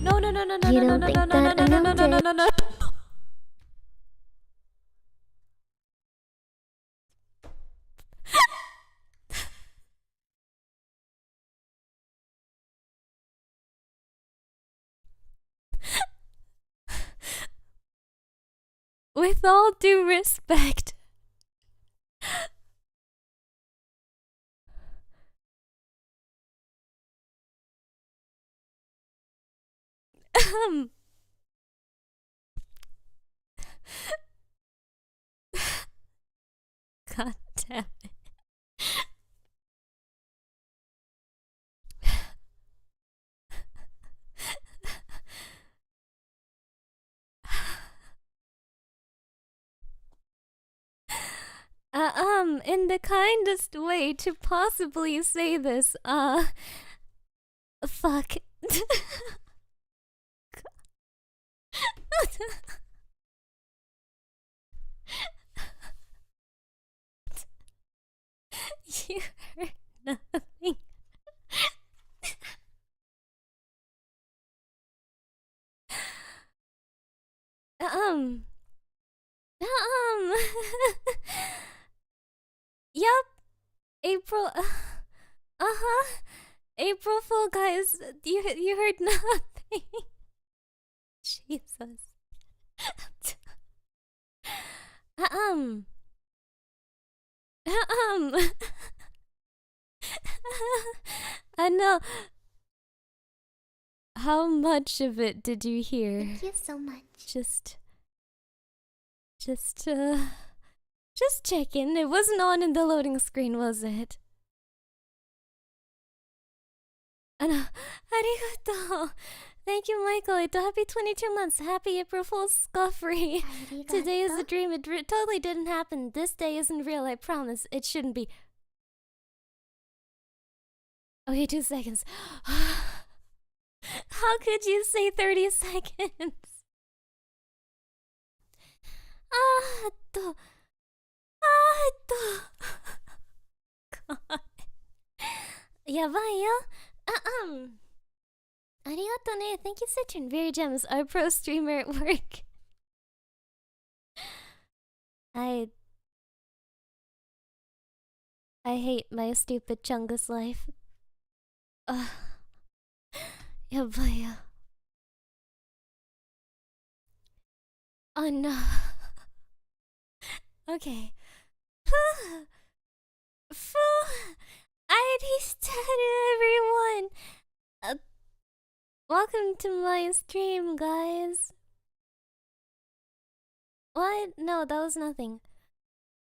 No, no, no, no, no, You no, no, don't no, think no, no, that no, no, no, I no, no, no. With all due respect. God damn it. In the kindest way to possibly say this, fuck. You heard nothing. um. Yup. April. Uh-huh. April Fool, guys. You heard nothing. Jesus. Um. I know. How much of it did you hear? Thank you so much. Just checking. It wasn't on in the loading screen, was it? Arigato. Thank you, Michael. Happy 22 months. Happy April Fool's scuffery. Today is a dream. It totally didn't happen. This day isn't real, I promise. It shouldn't be. Okay, 2 seconds. How could you say 30 seconds? God. やばいよ。ありがとね。Thank you, Citron. Very gems. Our pro streamer at work. I hate my stupid Chungus life. やばいよ。Oh no. Okay. I started everyone. Welcome to my stream, guys. What? No, that was nothing.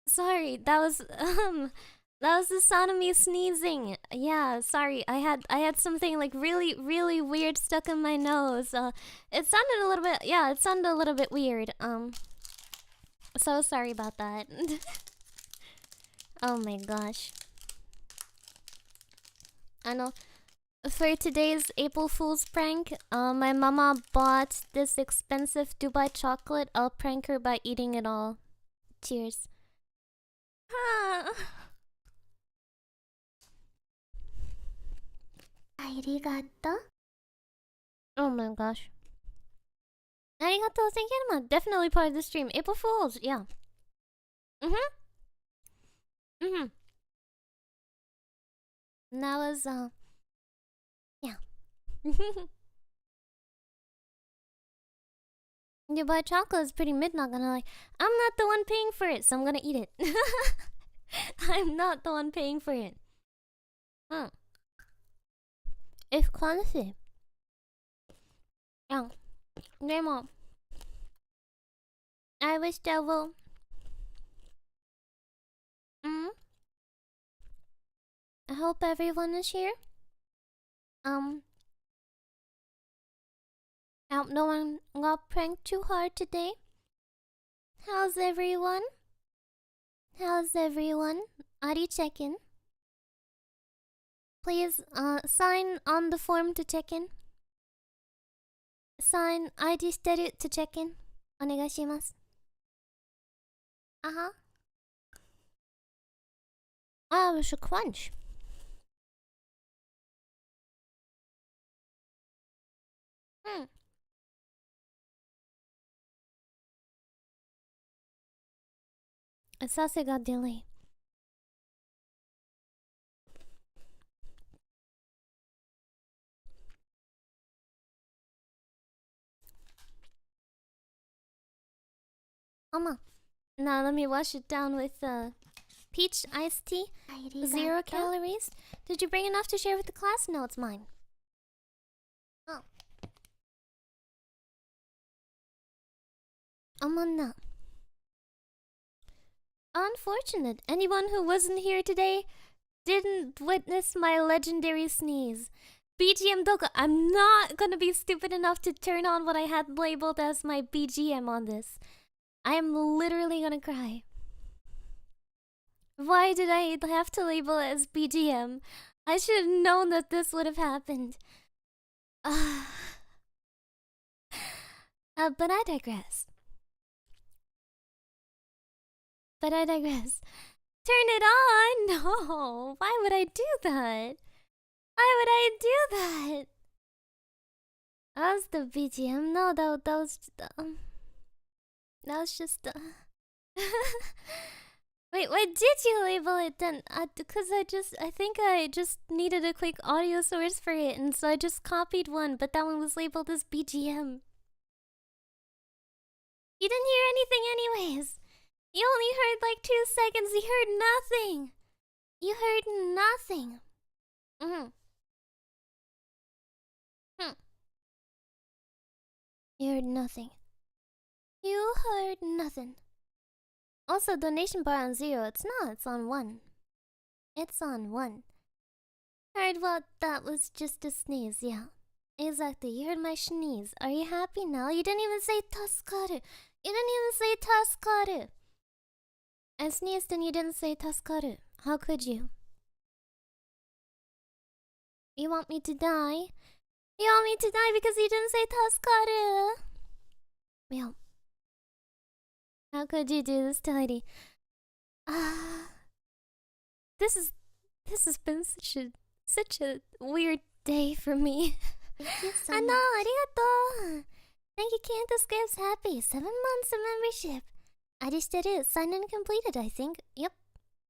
Sorry, that was the sound of me sneezing. Yeah, sorry. I had something like really weird stuck in my nose. It sounded a little bit, yeah, it sounded a little bit weird. So sorry about that. Oh my gosh. I know. For today's April Fool's prank, my mama bought this expensive Dubai chocolate. I'll prank her by eating it all. Cheers. Arigato. Oh my gosh. Arigato, thank you, Emma. Definitely part of the stream. April Fools, yeah. That was, yeah. Dubai chocolate is pretty mid, not gonna lie. I'm not the one paying for it, so I'm gonna eat it. I'm not the one paying for it. It's quality. Yeah. Nemo. I wish devil. I hope everyone is here. I hope no one got pranked too hard today. How's everyone? Ari check-in. Please, sign on the form to check-in. Sign ID してる to check-in. お願いします。we should crunch. Sase got delay. Oma. Now let me wash it down with peach iced tea. 0 calories. Did you bring enough to share with the class? No, it's mine. Oh. Amanda. Unfortunate. Anyone who wasn't here today didn't witness my legendary sneeze. BGM Doka, I'm not gonna be stupid enough to turn on what I had labeled as my BGM on this. I am literally gonna cry. Why did I have to label it as BGM? I should have known that this would have happened. But I digress. Turn it on? No. Why would I do that? Why would I do that? That was the BGM. No, that was just Wait, why did you label it then? Because I think I just needed a quick audio source for it, and so I just copied one, but that one was labeled as BGM. You didn't hear anything anyways. You only heard like 2 seconds. You heard nothing. You heard nothing. You heard nothing. You heard nothing. Also, donation bar on 0. It's not. It's on 1. It's on 1. Heard what? That was just a sneeze. Yeah. Exactly. You heard my sneeze. Are you happy now? You didn't even say Taskaru. You didn't even say Taskaru. I sneezed and you didn't say Taskaru. How could you? You want me to die? You want me to die because you didn't say Taskaru? Yeah. How could you do this, Tidy? This has been such a weird day for me. Thank you so I know, much. arigato. Thank you, Kanto Scripts. Happy 7 months of membership. I just did it. Signed and completed, I think. Yep.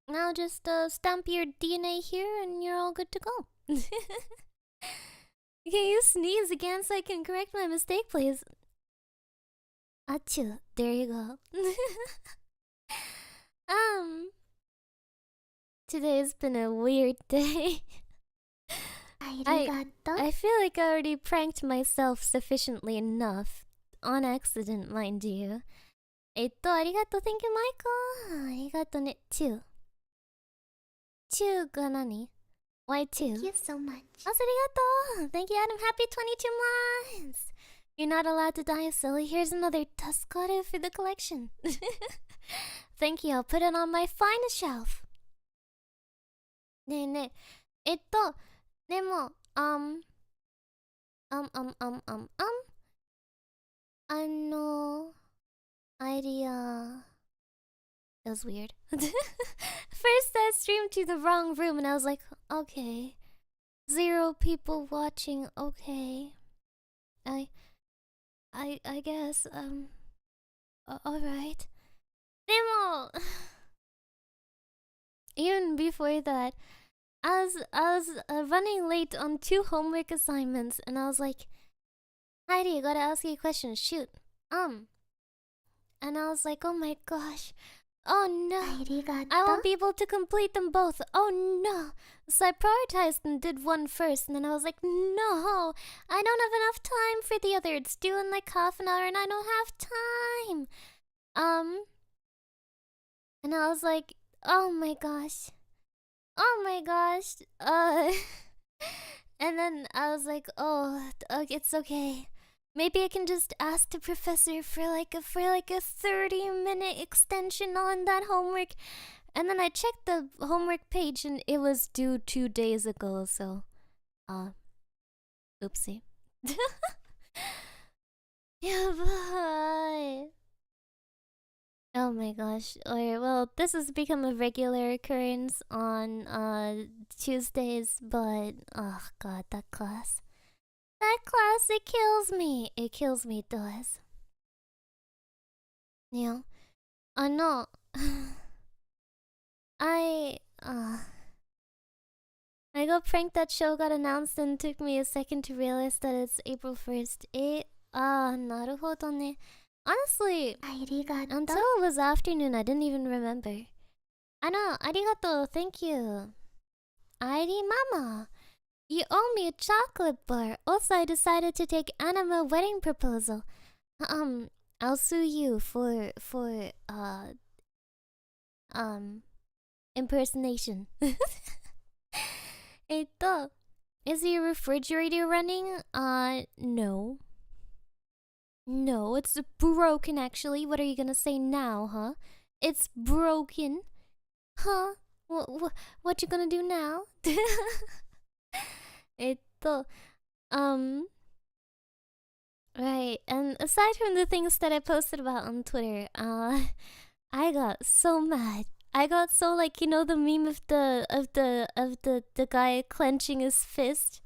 Now just stamp your DNA here and you're all good to go. Can you sneeze again so I can correct my mistake, please? Achoo. There you go. Today's been a weird day. I feel like I already pranked myself sufficiently enough. On accident, mind you. Arigato. Thank you, Michael. Arigato ne. 2 ga nani? Why 2? Thank you so much. Also, arigato. Thank you, Adam. Happy 22 months. You're not allowed to die, silly. Here's another Taskaru for the collection. Thank you. I'll put it on my finest shelf. ねえねえ。でも、idea. That was weird. First, I streamed to the wrong room, and I was like, okay, 0 people watching. Okay, I guess. All right. Demo. Even before that, I was running late on 2 homework assignments, and I was like, Heidi, I gotta ask you a question. Shoot. And I was like, oh my gosh. Oh no. I won't be able to complete them both. Oh no. So I prioritized and did one first, and then I was like, no, I don't have enough time for the other. It's due in like half an hour, and I don't have time. And I was like, oh my gosh. Oh my gosh. And then I was like, oh, it's okay. Maybe I can just ask the professor for like a 30-minute extension on that homework. And then I checked the homework page and it was due 2 days ago, so oopsie. Yeah, bye. Oh my gosh. Alright, well, this has become a regular occurrence on Tuesdays, but oh god, that class. That class, it kills me. It kills me, it does. Yeah. I know. I got pranked. That show got announced and it took me a second to realize that it's April 1st. なるほどね. Honestly, ありがとう。 until it was afternoon, I didn't even remember. I know, arigato, thank you. Airi mama, you owe me a chocolate bar. Also, I decided to take anime wedding proposal. I'll sue you for impersonation. Is your refrigerator running? No. No, it's broken actually. What are you gonna say now, huh? It's broken. Huh? What you gonna do now? Right, and aside from the things that I posted about on Twitter, I got so mad. I got so, like, you know, the meme of the guy clenching his fist.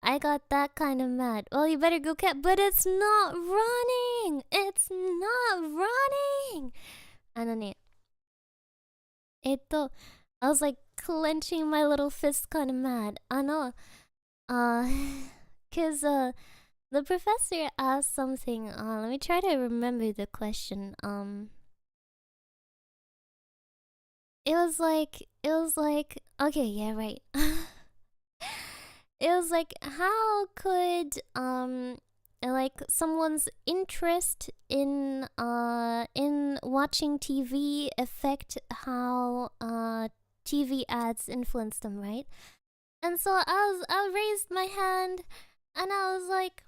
I got that kind of mad. Well, you better go but it's not running. It's not running. I was like clenching my little fist kind of mad. I know. Cause the professor asked something. Let me try to remember the question. It was like, okay, yeah, right. It was like, how could like someone's interest in watching TV affect how TV ads influence them, right? And so I raised my hand and I was like,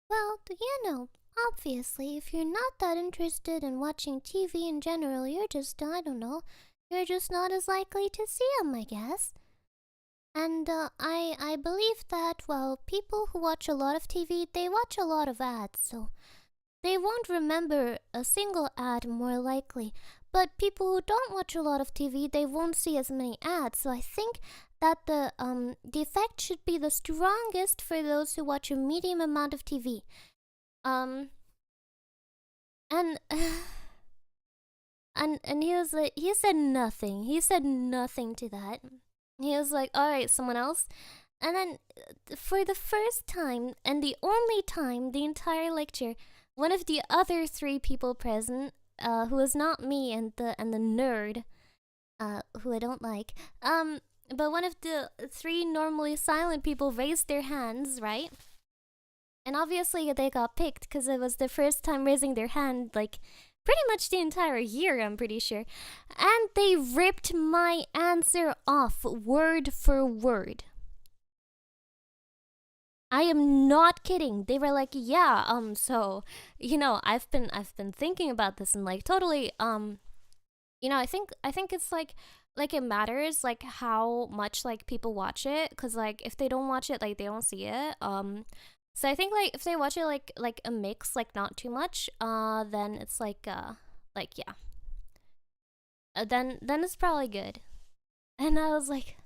well, you know, obviously, if you're not that interested in watching TV in general, you're just, I don't know, you're just not as likely to see them, I guess. And I believe that, well, people who watch a lot of TV, they watch a lot of ads, so they won't remember a single ad more likely. But people who don't watch a lot of TV, they won't see as many ads. So I think that the effect should be the strongest for those who watch a medium amount of TV. And he was like, he said nothing. He said nothing to that. He was like, all right, someone else. And then for the first time and the only time the entire lecture, one of the other three people present, who was not me and the nerd, who I don't like, but one of the three normally silent people raised their hands, right? And obviously they got picked because it was the first time raising their hand, like, pretty much the entire year, I'm pretty sure. And they ripped my answer off word for word. I am not kidding. They were like, yeah, so, you know, I've been thinking about this and like totally, you know, I think it's like it matters like how much like people watch it, cuz like if they don't watch it, like they don't see it. So I think like if they watch it like a mix, like not too much, then it's like yeah. Then it's probably good. And I was like,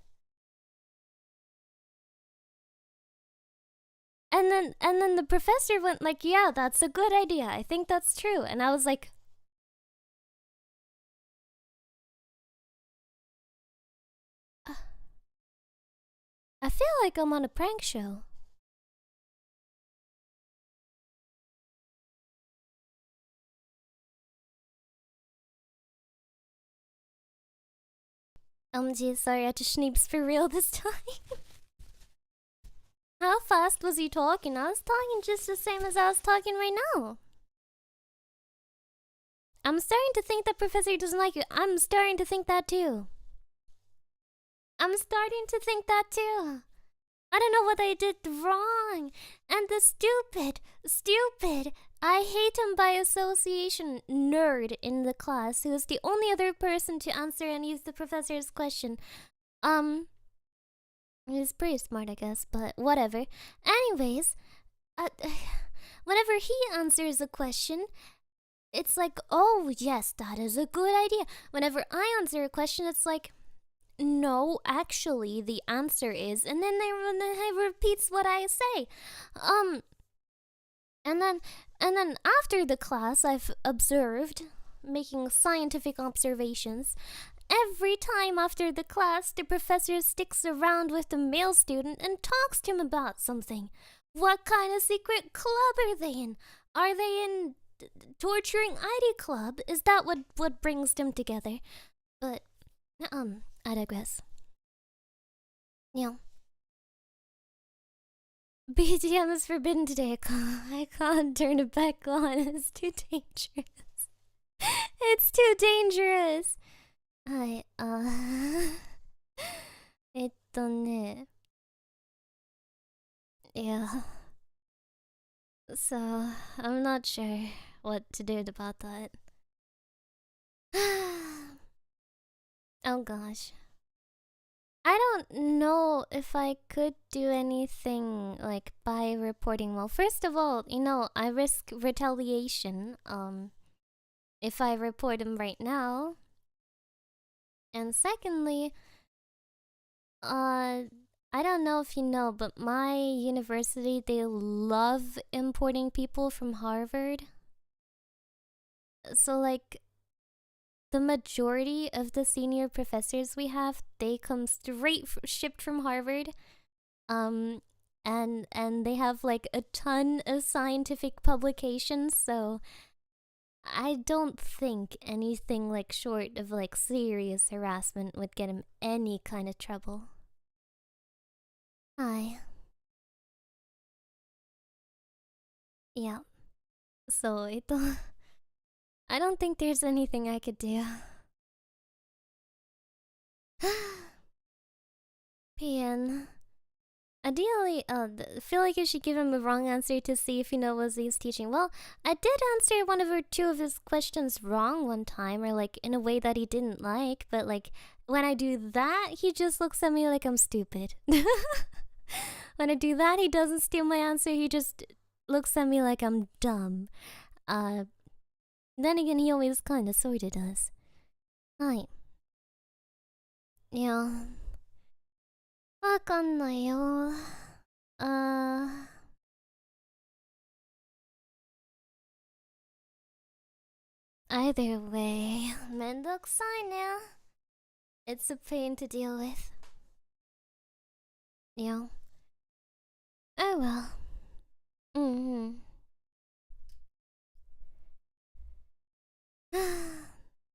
and then the professor went like, yeah, that's a good idea. I think that's true. And I was like, I feel like I'm on a prank show. Gee, sorry, I had to schneeps for real this time. How fast was he talking? I was talking just the same as I was talking right now. I'm starting to think that Professor doesn't like you. I'm starting to think that too. I don't know what I did wrong. And the stupid, I hate him by association nerd in the class, who is the only other person to answer any of the professor's question. He's pretty smart, I guess, but whatever. Anyways, whenever he answers a question, it's like, oh yes, that is a good idea. Whenever I answer a question, it's like, no, actually, the answer is, and then he repeats what I say. And then after the class, I've observed, making scientific observations, every time after the class, the professor sticks around with the male student and talks to him about something. What kind of secret club are they in? Are they in torturing ID club? Is that what brings them together? But I digress. Yeah. BGM is forbidden today. I can't turn it back on. It's too dangerous. It's too dangerous. I yeah. So I'm not sure what to do about that. Oh gosh. I don't know if I could do anything like by reporting. Well, first of all, I risk retaliation if I report him right now. And secondly, I don't know if you know, but my university, they love importing people from Harvard. So like the majority of the senior professors we have, they come straight shipped from Harvard. And they have like a ton of scientific publications, so I don't think anything like short of like serious harassment would get him any kind of trouble. Hi. Yeah. So I don't think there's anything I could do. PN. Ideally, feel like you should give him a wrong answer to see if he knows what he's teaching. Well, I did answer one of or two of his questions wrong one time, or like in a way that he didn't like, but like when I do that, he just looks at me like I'm stupid. When I do that, he doesn't steal my answer, he just looks at me like I'm dumb. Then again, he always kinda sorta does. Hi. Yeah. わかんないよ。Either way, めんどくさいね。It's a pain to deal with. Yeah. Oh well.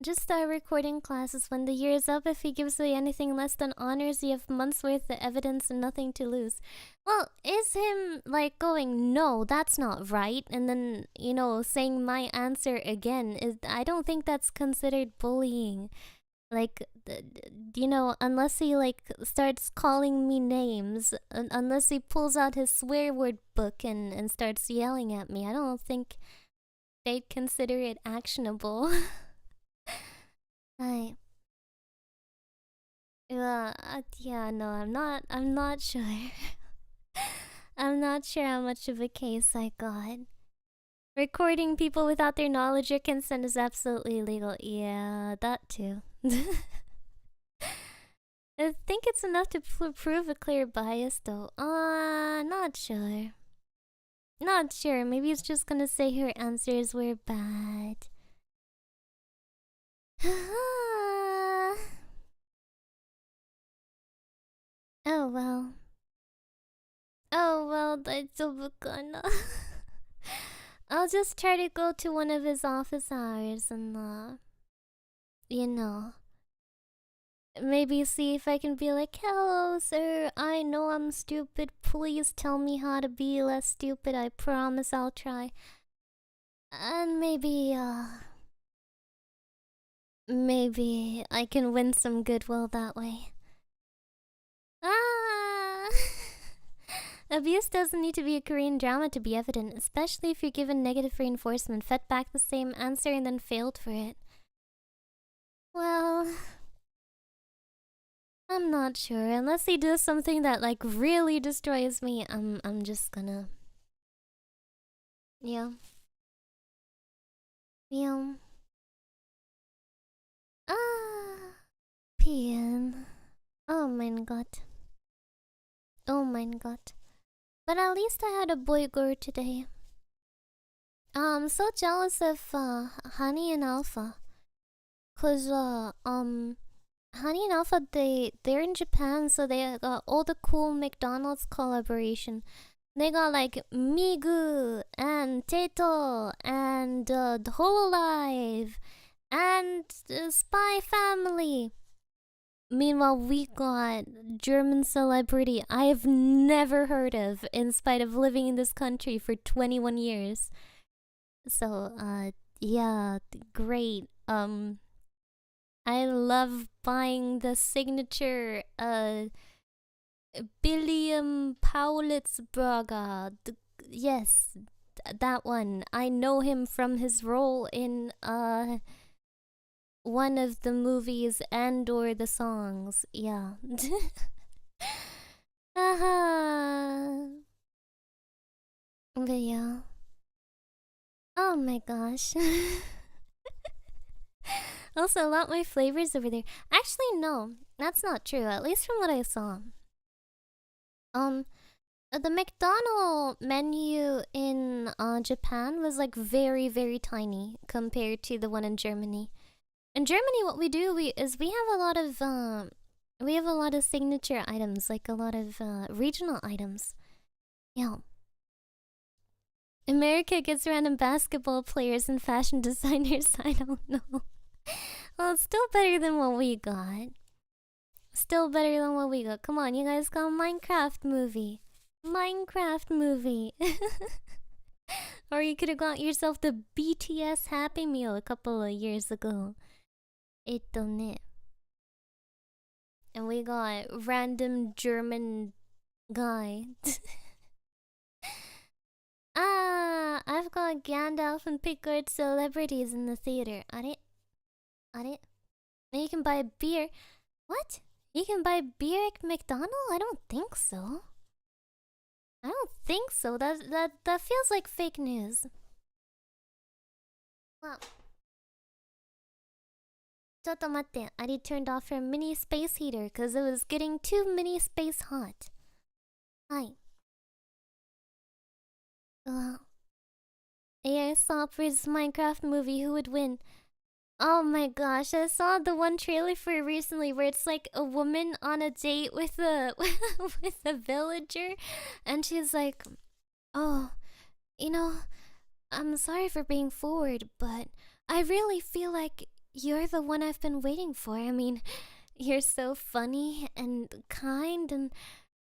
Just start recording classes when the year is up. If he gives away anything less than honors, you have months worth of evidence and nothing to lose. Well, is him like going, no, that's not right, and then, saying my answer again, I don't think that's considered bullying. Like, unless he like starts calling me names, unless he pulls out his swear word book and starts yelling at me, I don't think they'd consider it actionable. Hi. Yeah, no, I'm not sure. I'm not sure how much of a case I got. Recording people without their knowledge or consent is absolutely illegal. Yeah, that too. I think it's enough to prove a clear bias though. Not sure. Not sure. Maybe it's just gonna say her answers were bad. Oh well. Oh well, I'll just try to go to one of his office hours and maybe see if I can be like, hello sir, I know I'm stupid, please tell me how to be less stupid, I promise I'll try. And maybe I can win some goodwill that way. Abuse doesn't need to be a Korean drama to be evident, especially if you're given negative reinforcement, fed back the same answer and then failed for it. Well, I'm not sure. Unless he does something that like really destroys me, I'm just gonna yeah. PN. Oh mein Gott. Oh mein Gott. But at least I had a boy girl today. I'm so jealous of Honey and Alpha. 'Cause Honey and Alpha, they're in Japan, so they got all the cool McDonald's collaboration. They got like Migu and Teto and the Hololive and Spy Family. Meanwhile, we got German celebrity I've never heard of, in spite of living in this country for 21 years. So, yeah, great. I love buying the signature, Billiam Paulitzberger. Yes, that one. I know him from his role in, one of the movies and or the songs. Yeah. Haha. But yeah. Oh my gosh. Also, a lot more flavors over there. Actually, no, that's not true. At least from what I saw. The McDonald menu in Japan was like very, very tiny compared to the one in Germany. In Germany, what we do is we have a lot of signature items, like a lot of regional items. Yeah. America gets random basketball players and fashion designers. I don't know. Well, it's still better than what we got. Still better than what we got. Come on, you guys got a Minecraft movie. Minecraft movie. Or you could have got yourself the BTS Happy Meal a couple of years ago. Ne. And we got random German guy. I've got Gandalf and Picard celebrities in the theater. Are it? And you can buy beer. What? You can buy beer at McDonald's? I don't think so. I don't think so. That feels like fake news. Wow. ちょっと待って. Ari turned off her mini space heater because it was getting too mini space hot. Hi. AI Stop versus Minecraft movie. Who would win? Oh my gosh, I saw the one trailer for it recently where it's like a woman on a date with a with a villager, and she's like, "Oh, you know, I'm sorry for being forward, but I really feel like you're the one I've been waiting for. I mean, you're so funny and kind and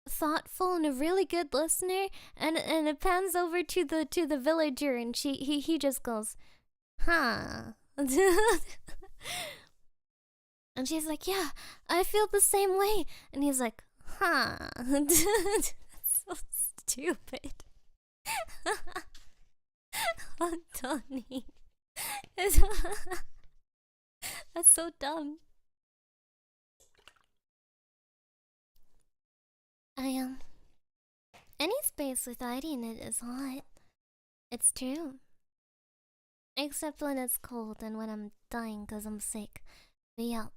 thoughtful and a really good listener." And it pans over to the villager, and he just goes, "Huh." And she's like, "Yeah, I feel the same way." And he's like, "Huh." That's so stupid. Tony. That's so dumb. Any space with ID in it is hot. It's true. Except when it's cold and when I'm dying because I'm sick. But yeah.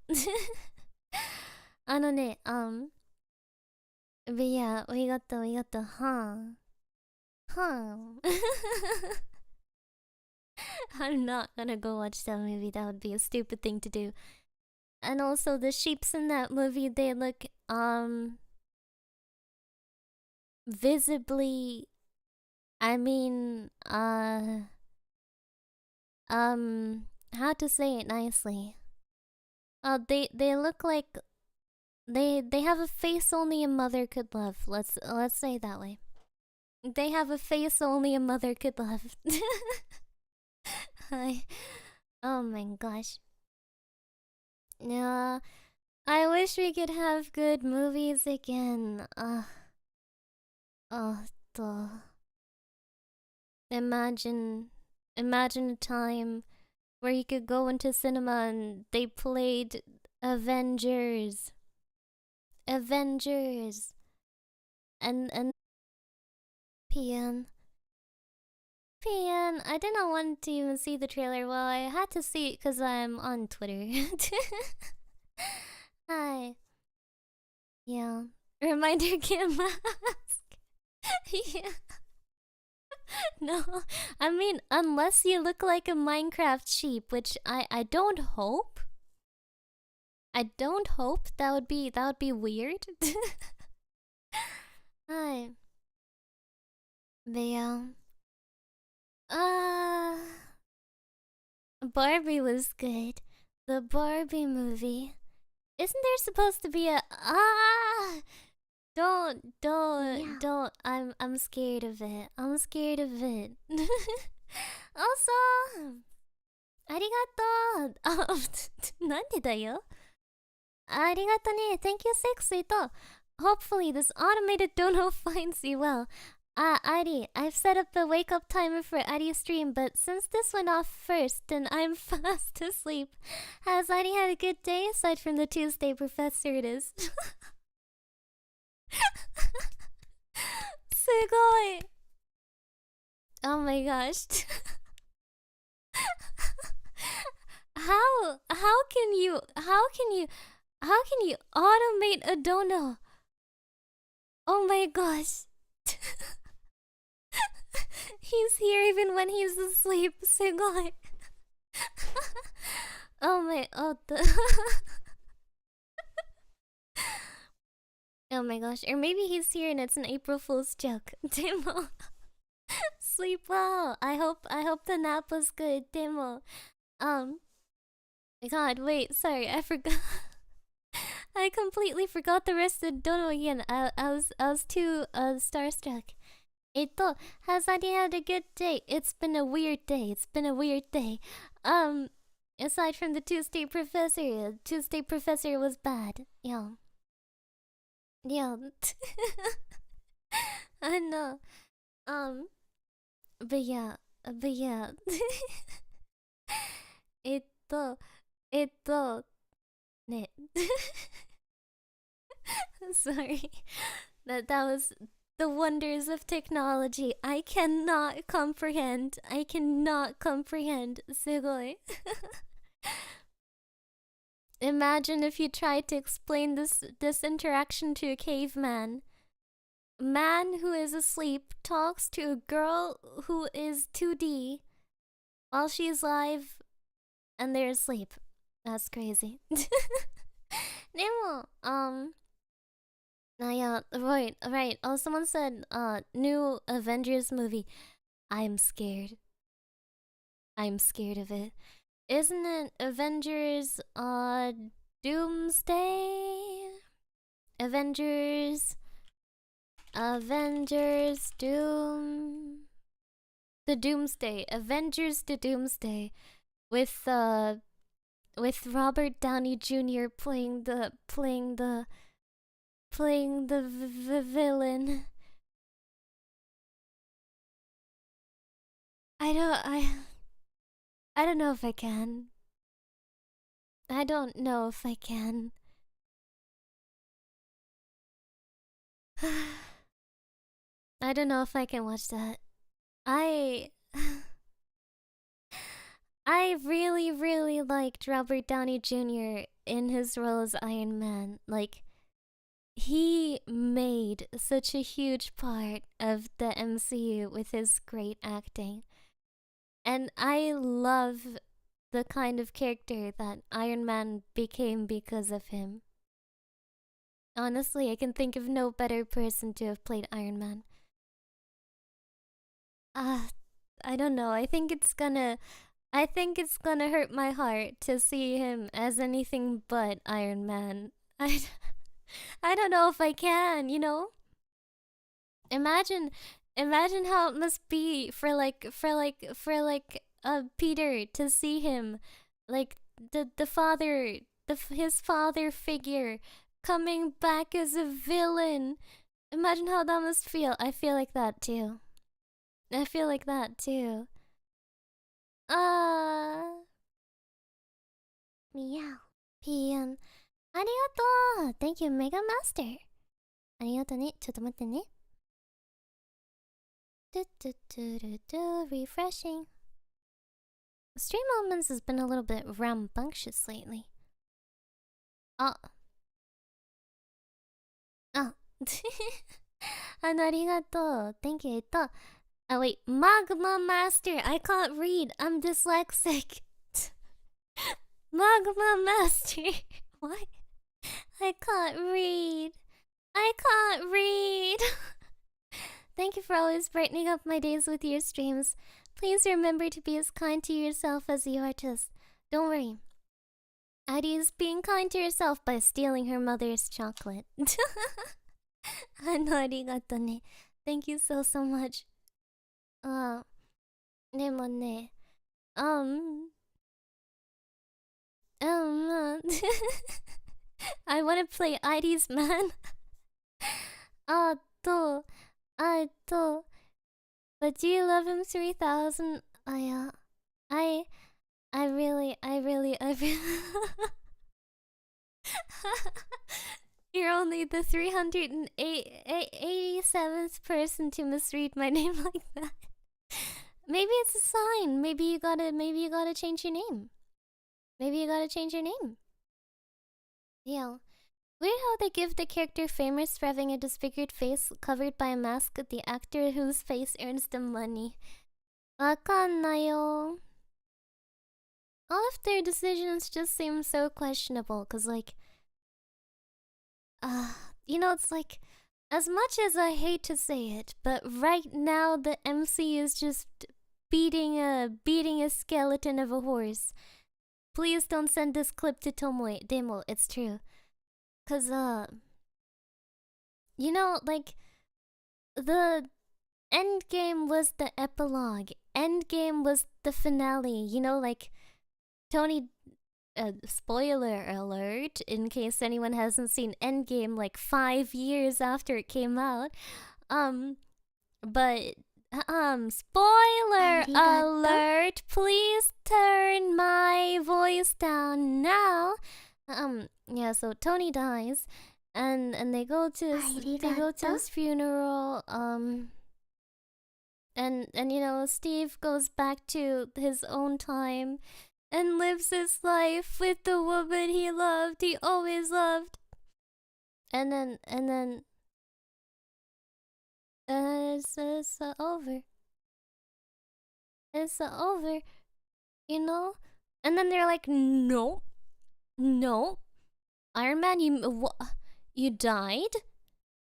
But yeah, we got the huh. I'm not gonna go watch that movie. That would be a stupid thing to do. And also the sheeps in that movie, they look visibly, I mean, how to say it nicely? They look like they have a face only a mother could love. Let's say it that way. They have a face only a mother could love. Hi. Oh my gosh. Yeah, I wish we could have good movies again. Imagine a time where you could go into cinema and they played Avengers. And PN, I did not want to even see the trailer. Well, I had to see it because I'm on Twitter. Hi. Yeah. Reminder, get mask. Yeah. No, I mean, unless you look like a Minecraft sheep, which I don't hope. I don't hope that would be weird. Hi. But yeah. Barbie was good. The Barbie movie. Isn't there supposed to be a Don't Yeah. I'm scared of it. I'm scared of it. Also, ありがとう。なんでだよ。ありがとね。Thank you, Sexy と Hopefully this automated dono finds you well. Airi, I've set up the wake up timer for Airi's stream, but since this went off first and I'm fast asleep, has Airi had a good day aside from the Tuesday professor it is? すごい Oh my gosh. How can you automate a dono? Oh my gosh. He's here even when he's asleep. すごい Oh my Oh my gosh, or maybe he's here and it's an April Fool's joke. Demo. Sleep well. I hope the nap was good. Demo. God, wait, sorry, I forgot. I completely forgot the rest of Dono again. I was too starstruck. Has Adi had a good day? It's been a weird day. Aside from the Tuesday professor was bad. Yeah. I know. But yeah. ね Sorry. That was the wonders of technology. I cannot comprehend. すごい Imagine if you tried to explain this interaction to a caveman. Man who is asleep talks to a girl who is 2D while she is live and they're asleep. That's crazy. でも, yeah, right. Oh, someone said, new Avengers movie. I'm scared of it. Isn't it Avengers, Doomsday? Avengers, Doom... The Doomsday. Avengers the Doomsday. With Robert Downey Jr. playing the villain. I don't know if I can. I don't know if I can. I don't know if I can watch that. I really liked Robert Downey Jr. in his role as Iron Man. Like, he made such a huge part of the MCU with his great acting. And I love the kind of character that Iron Man became because of him. Honestly, I can think of no better person to have played Iron Man. I don't know. I think it's gonna hurt my heart to see him as anything but Iron Man. I don't know if I can, you know? Imagine how it must be for Peter to see him, like his father figure coming back as a villain. Imagine how that must feel. I feel like that too. Meow. PN. ありがとう Thank you, Mega Master. ありがとね。ちょっと待ってね。Refreshing. Stream Elements has been a little bit rambunctious lately. Ah. ありがとう Thank you. Oh wait, Magma Master. I can't read. I'm dyslexic. Magma Master. Why? I can't read. I can't read. Thank you for always brightening up my days with your streams. Please remember to be as kind to yourself as you are to us. Don't worry. Airi is being kind to herself by stealing her mother's chocolate. Arigato ne. Thank you so much. でもね、I wanna play Airi's man. と、but do you love him 3000? Yeah. I really. You're only the 387th person to misread my name like that. Maybe it's a sign. Maybe you gotta change your name. Yeah. Weird how they give the character famous for having a disfigured face covered by a mask of the actor whose face earns them money. わかんないよ. All of their decisions just seem so questionable, cause like, it's like, as much as I hate to say it, but right now the MC is just beating a skeleton of a horse. Please don't send this clip to Tomoe. Demo, it's true. Cause, like, the endgame was the epilogue. Endgame was the finale. Like, Tony, spoiler alert, in case anyone hasn't seen Endgame like 5 years after it came out. But, spoiler alert, please turn my voice down now. Yeah, so Tony dies, and they go to his funeral, and Steve goes back to his own time, and lives his life with the woman he always loved, and then it's over. It's over, and then they're like, no, Iron Man, you died?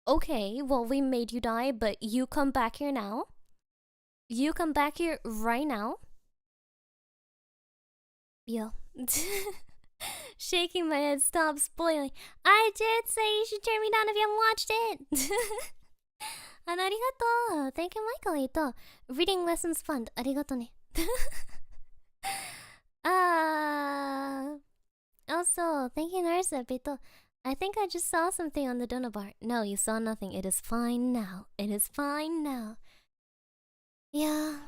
Okay, well, we made you die, but you come back here now. You come back here right now. Yo. Shaking my head, stop spoiling. I did say you should turn me down if you haven't watched it. And arigato. Thank you, Michael. Reading lessons fun. Arigato ne. Also, thank you, Narsa. I think I just saw something on the Dono bar. No, you saw nothing. It is fine now. Yeah.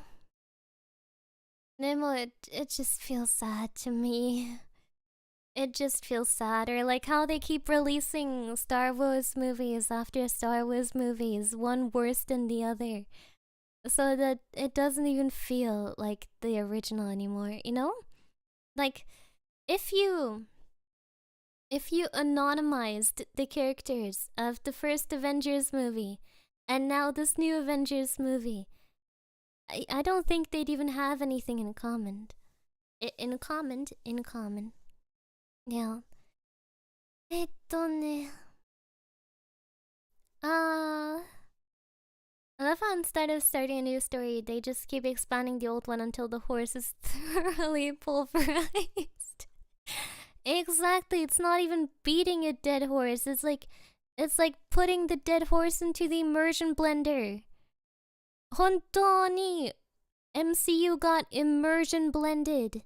Nemo, it just feels sad to me. It just feels sad. Or like how they keep releasing Star Wars movies after Star Wars movies, one worse than the other. So that it doesn't even feel like the original anymore, Like, if you anonymized the characters of the first Avengers movie and now this new Avengers movie, I don't think they'd even have anything in common. In common. Yeah. I love how instead of starting a new story, they just keep expanding the old one until the horse is thoroughly pulverized. Exactly, it's not even beating a dead horse. It's like putting the dead horse into the immersion blender. Hontoni, MCU got immersion blended.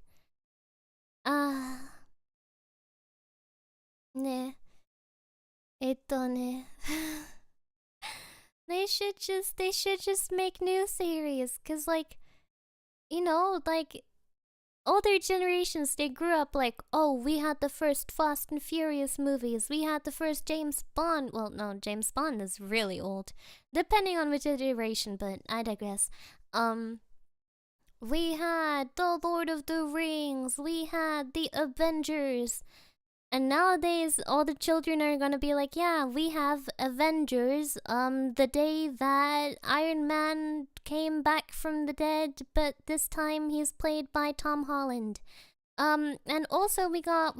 Ne. Ne. They should just make new series, cause like, older generations, they grew up like, oh, we had the first Fast and Furious movies, we had the first James Bond. Well, no, James Bond is really old, depending on which iteration, but I digress. We had the Lord of the Rings, we had the Avengers. And nowadays, all the children are gonna be like, yeah, we have Avengers, the day that Iron Man came back from the dead, but this time he's played by Tom Holland. And also we got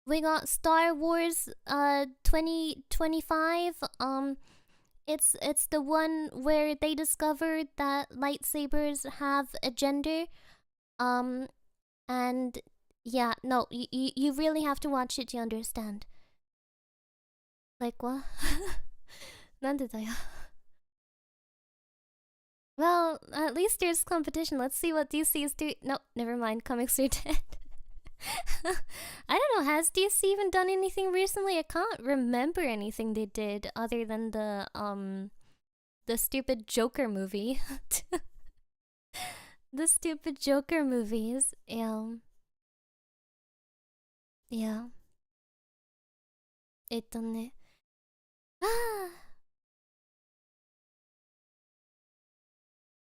We got Star Wars 2025. It's the one where they discovered that lightsabers have a gender. And yeah, no, you really have to watch it to understand. Like what? なんでだよ. Well, at least there's competition. Let's see what DC is doing. No, never mind. Comics are dead. I don't know. Has DC even done anything recently? I can't remember anything they did other than the stupid Joker movie. The stupid Joker movies. Yeah. Yeah. ね.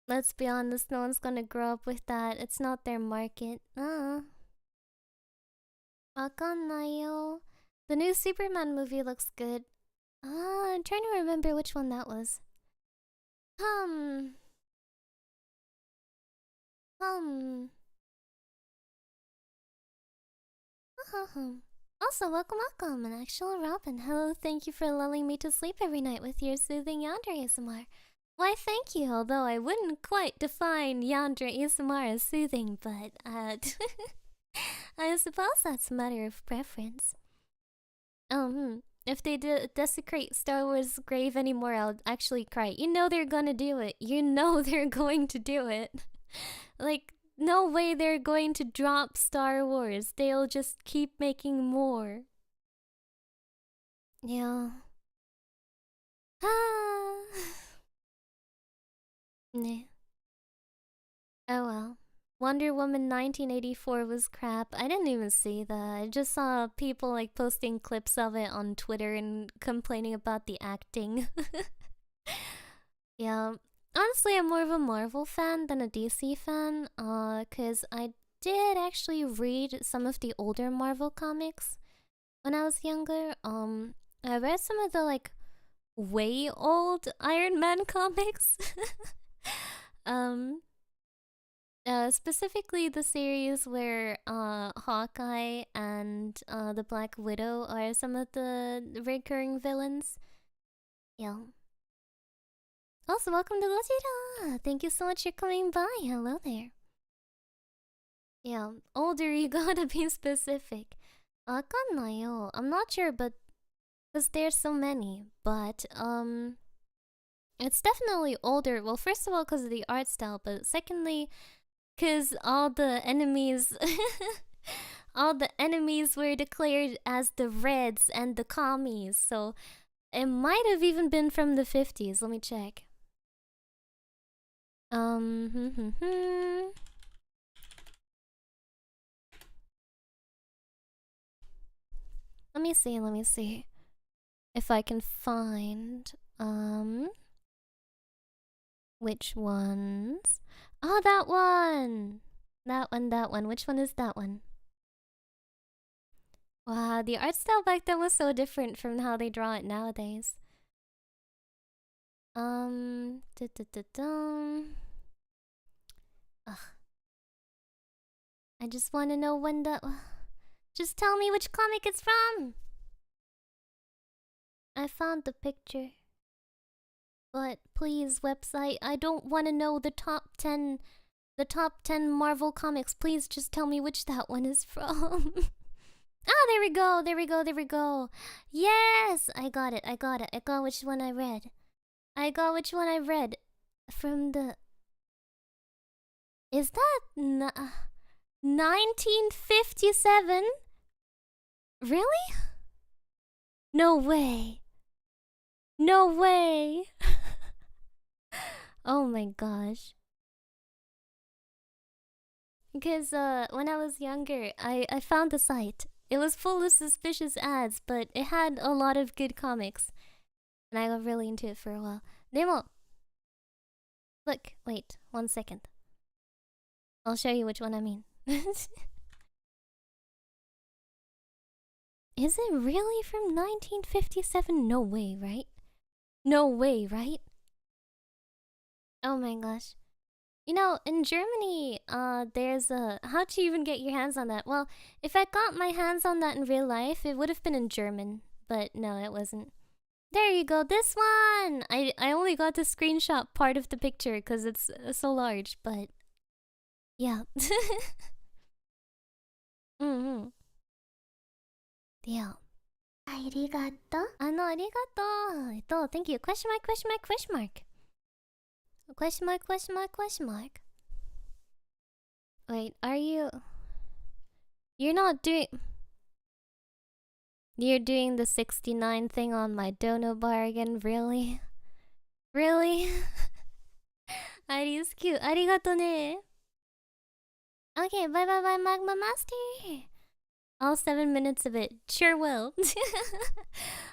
Let's be honest, no one's gonna grow up with that. It's not their market. わかんないよ. The new Superman movie looks good. I'm trying to remember which one that was. Also, welcome, an actual Robin. Hello, thank you for lulling me to sleep every night with your soothing Yandere ASMR. Why, thank you, although I wouldn't quite define Yandere ASMR as soothing, but, I suppose that's a matter of preference. If they desecrate Star Wars' grave anymore, I'll actually cry. You know they're gonna do it. You know they're going to do it. Like, no way they're going to drop Star Wars. They'll just keep making more. Yeah. Nah. Oh well. Wonder Woman 1984 was crap. I didn't even see that. I just saw people like posting clips of it on Twitter and complaining about the acting. Yeah. Honestly, I'm more of a Marvel fan than a DC fan, cause I did actually read some of the older Marvel comics when I was younger. I read some of the like way old Iron Man comics. Specifically the series where Hawkeye and the Black Widow are some of the recurring villains. Yeah. Also, welcome to Gojira! Thank you so much for coming by. Hello there. Yeah, older, you gotta be specific. わかんないよ. I'm not sure, but because there's so many. But it's definitely older. Well, first of all, because of the art style, but secondly, because all the enemies, all the enemies were declared as the Reds and the Commies. So it might have even been from the 50s. Let me check. Let me see if I can find which ones. Oh, that one. Which one is that one? Wow, the art style back then was so different from how they draw it nowadays. Ugh. I just want to know when the... Just tell me which comic it's from! I found the picture. But please, website, I don't want to know the top 10... The top 10 Marvel comics. Please just tell me which that one is from. Ah, there we go. Yes! I got it. I got which one I read. From the... Is that 1957? Really? No way. Oh my gosh. Because when I was younger, I found the site. It was full of suspicious ads, but it had a lot of good comics. And I got really into it for a while. Demo! Look, wait, 1 second. I'll show you which one I mean. Is it really from 1957? No way, right? Oh my gosh. You know, in Germany, there's a. How'd you even get your hands on that? Well, if I got my hands on that in real life, it would have been in German. But no, it wasn't. There you go, this one! I only got to screenshot part of the picture because it's so large, but. Yeah. mm-hmm. Yeah. ありがとう。arigato. Thank you. Question mark, question mark, question mark. Question mark, question mark, question mark. Wait, are you... You're not doing... You're doing the 69 thing on my Dono bar again, really? Really? Airi is cute. Arigato ne. Okay, bye bye bye Magma Master. All 7 minutes of it. Sure will.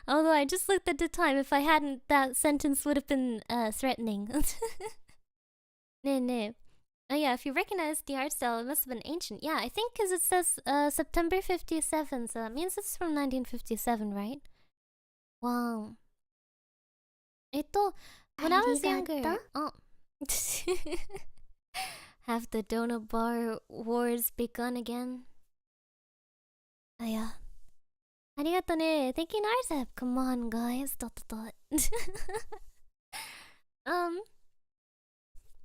Although I just looked at the time. If I hadn't, that sentence would have been threatening. Ne. Oh yeah, if you recognize the art style, it must have been ancient. Yeah, I think because it says September 57, so that means it's from 1957, right? Wow. When I was younger... Oh. Have the Dono bar wars begun again? Oh yeah. Arigato ne. Thank you, Narzep. Come on, guys. ...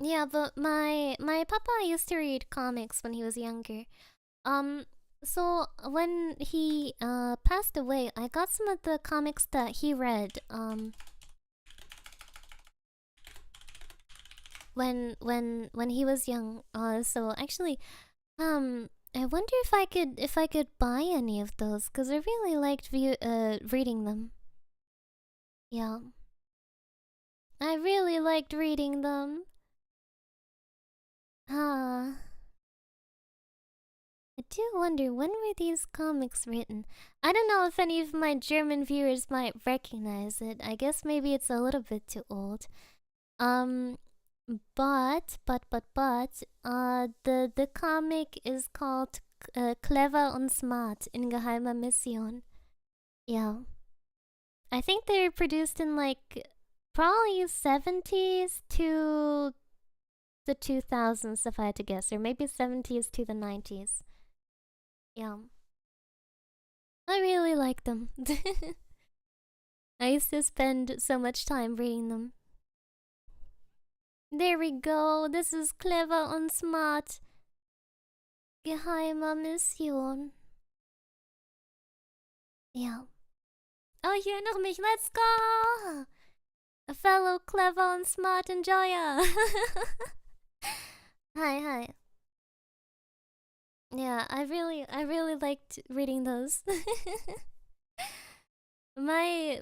Yeah, but my papa used to read comics when he was younger. So when he passed away, I got some of the comics that he read. When he was young. So actually, I wonder if I could buy any of those because I really liked reading them. Yeah. I really liked reading them. I do wonder, when were these comics written? I don't know if any of my German viewers might recognize it. I guess maybe it's a little bit too old. But the comic is called Clever und Smart in Geheimer Mission. Yeah. I think they were produced in like probably 70s to the 2000s, if I had to guess, or maybe 70s to the 90s. Yeah. I really like them. I used to spend so much time reading them. There we go. This is Clever und Smart. Geheimer Mission. Yeah. Oh, hier noch mich. Let's go! A fellow Clever und Smart enjoyer. Hi. Yeah, I really liked reading those. My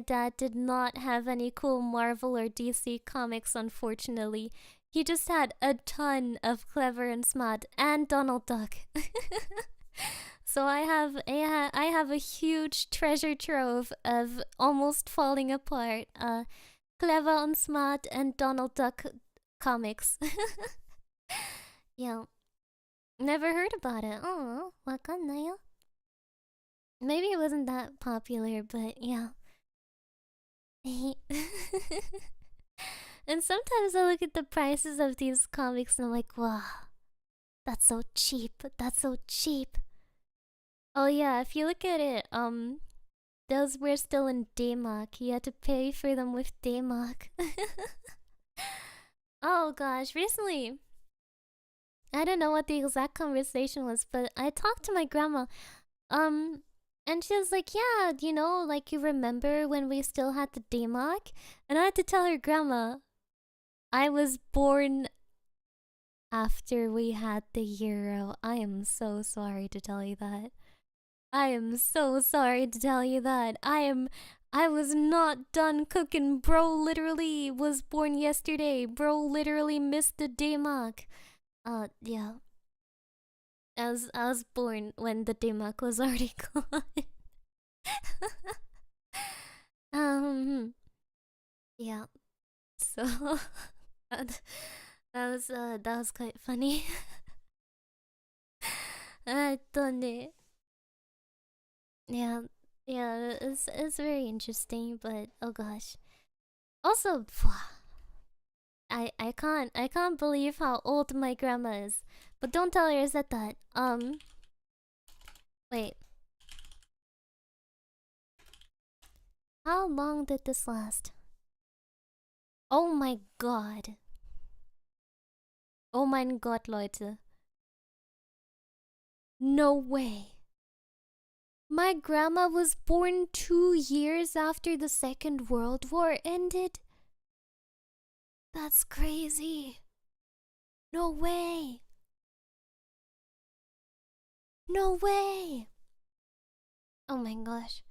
dad did not have any cool Marvel or DC comics, unfortunately. He just had a ton of Clever and Smart and Donald Duck. So I have a huge treasure trove of almost falling apart Clever and Smart and Donald Duck comics. Yeah. Never heard about it. Oh, wakanayo. Maybe it wasn't that popular, but yeah. And sometimes I look at the prices of these comics and I'm like, wow, that's so cheap. That's so cheap. Oh yeah, if you look at it, those were still in D-Mark. You had to pay for them with D-Mark. Oh gosh, recently, I don't know what the exact conversation was, but I talked to my grandma. And she was like, yeah, you know, like you remember when we still had the D-Mark? And I had to tell her, Grandma, I was born after we had the Euro. I am so sorry to tell you that. I am so sorry to tell you that. I was not done cooking. Bro literally was born yesterday. Bro literally missed the D-Mark. Yeah. I was born when the D-Mark was already gone. Yeah. So that was quite funny. ね. Yeah, it's very interesting, but oh gosh. Also, I can't believe how old my grandma is. But don't tell her I said that. Wait. How long did this last? Oh my god. Oh mein Gott, Leute. No way. My grandma was born 2 years after the Second World War ended. That's crazy. No way. No way. Oh my gosh.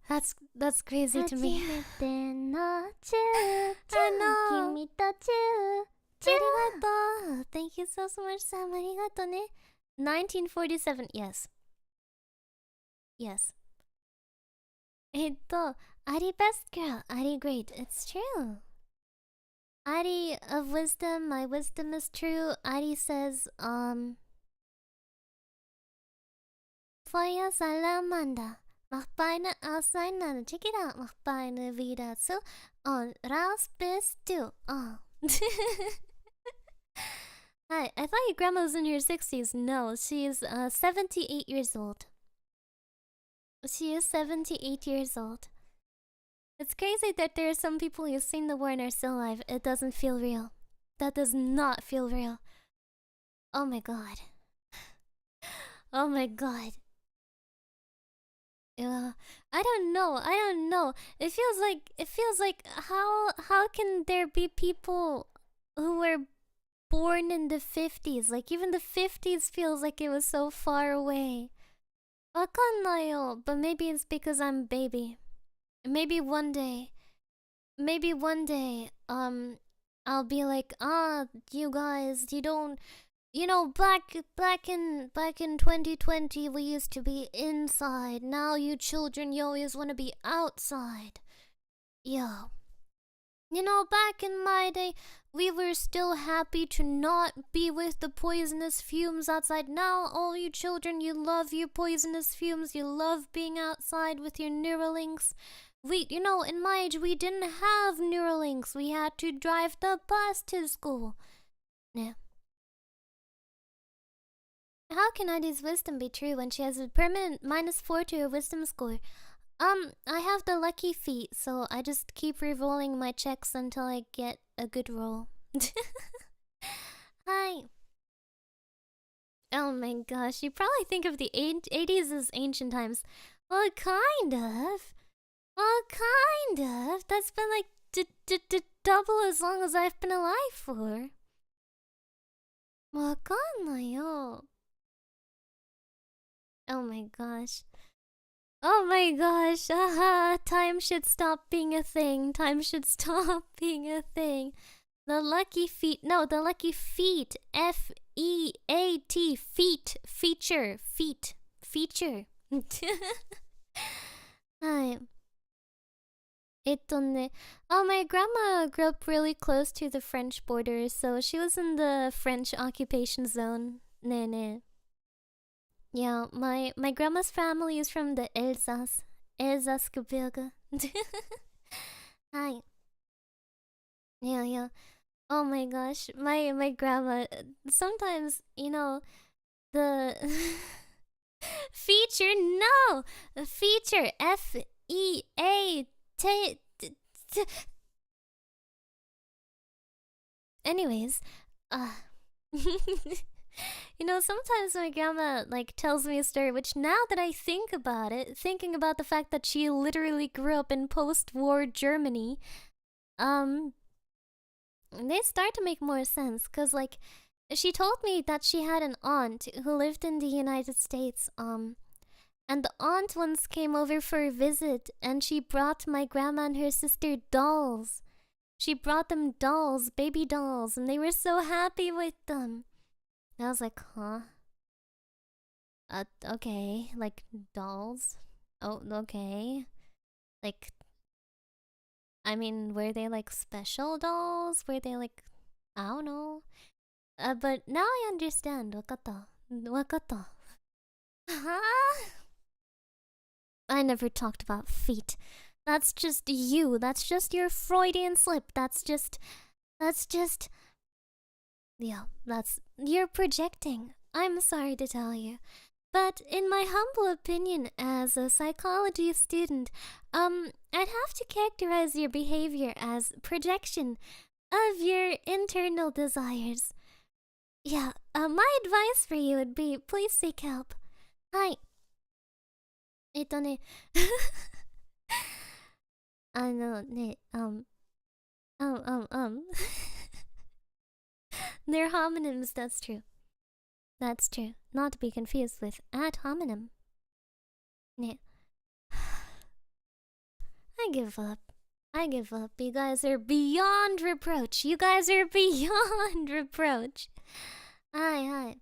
That's crazy to me. I know. Arigato. Thank you so much, Sam. Arigato ne. 1947. Yes. Yes. Ari best girl. Ari great. It's true. Ari of wisdom. My wisdom is true. Ari says, Feuer Salamander. Mach Beine auseinander. Check it out. Mach Beine wieder zu. Und raus bist du. Oh. Hi, I thought your grandma was in her 60s. No, she's 78 years old. She is 78 years old. It's crazy that there are some people who've seen the war and are still alive. It doesn't feel real. That does not feel real. Oh my god. Oh my god. I don't know. It feels like how can there be people who were born in the 50s? Like even the 50s feels like it was so far away. Wakanayo, but maybe it's because I'm a baby. Maybe one day, I'll be like, you guys, you don't, back in 2020, we used to be inside. Now you children, you always want to be outside. Yeah. Back in my day, we were still happy to not be with the poisonous fumes outside. Now, all you children, you love your poisonous fumes. You love being outside with your Neuralinks. In my age, we didn't have Neuralinks. We had to drive the bus to school. Yeah. How can Adi's wisdom be true when she has a permanent -4 to her wisdom score? I have the lucky feat, so I just keep re-rolling my checks until I get a good roll. Hi. Oh my gosh, you probably think of the 80s as ancient times. Well, kind of. That's been like double as long as I've been alive for. Wakanayo. Oh my gosh. Oh my gosh, time should stop being a thing. The lucky feet, the lucky feet. F-E-A-T, feature. Hi. My grandma grew up really close to the French border, so she was in the French occupation zone. Ne. Yeah, my grandma's family is from the Elsassgebirge. Hi. Yeah. Oh my gosh, my grandma. Sometimes the feature. No, feature. F-E-A-T. Anyways, sometimes my grandma tells me a story, which now that I think about it, thinking about the fact that she literally grew up in post-war Germany, they start to make more sense. Cause she told me that she had an aunt who lived in the United States, and the aunt once came over for a visit, and she brought my grandma and her sister dolls. She brought them dolls, baby dolls, and they were so happy with them. I was like, huh? Okay, dolls? Oh, okay. Were they special dolls? Were they I don't know. But now I understand. Wakata. Huh? I never talked about feet. That's just you. That's just your Freudian slip. That's just. Yeah, you're projecting. I'm sorry to tell you. But in my humble opinion as a psychology student, I'd have to characterize your behavior as projection of your internal desires. Yeah, my advice for you would be please seek help. Hi. ね They're homonyms, that's true. That's true. Not to be confused with ad hominem. Ne. I give up. You guys are beyond reproach. Hi.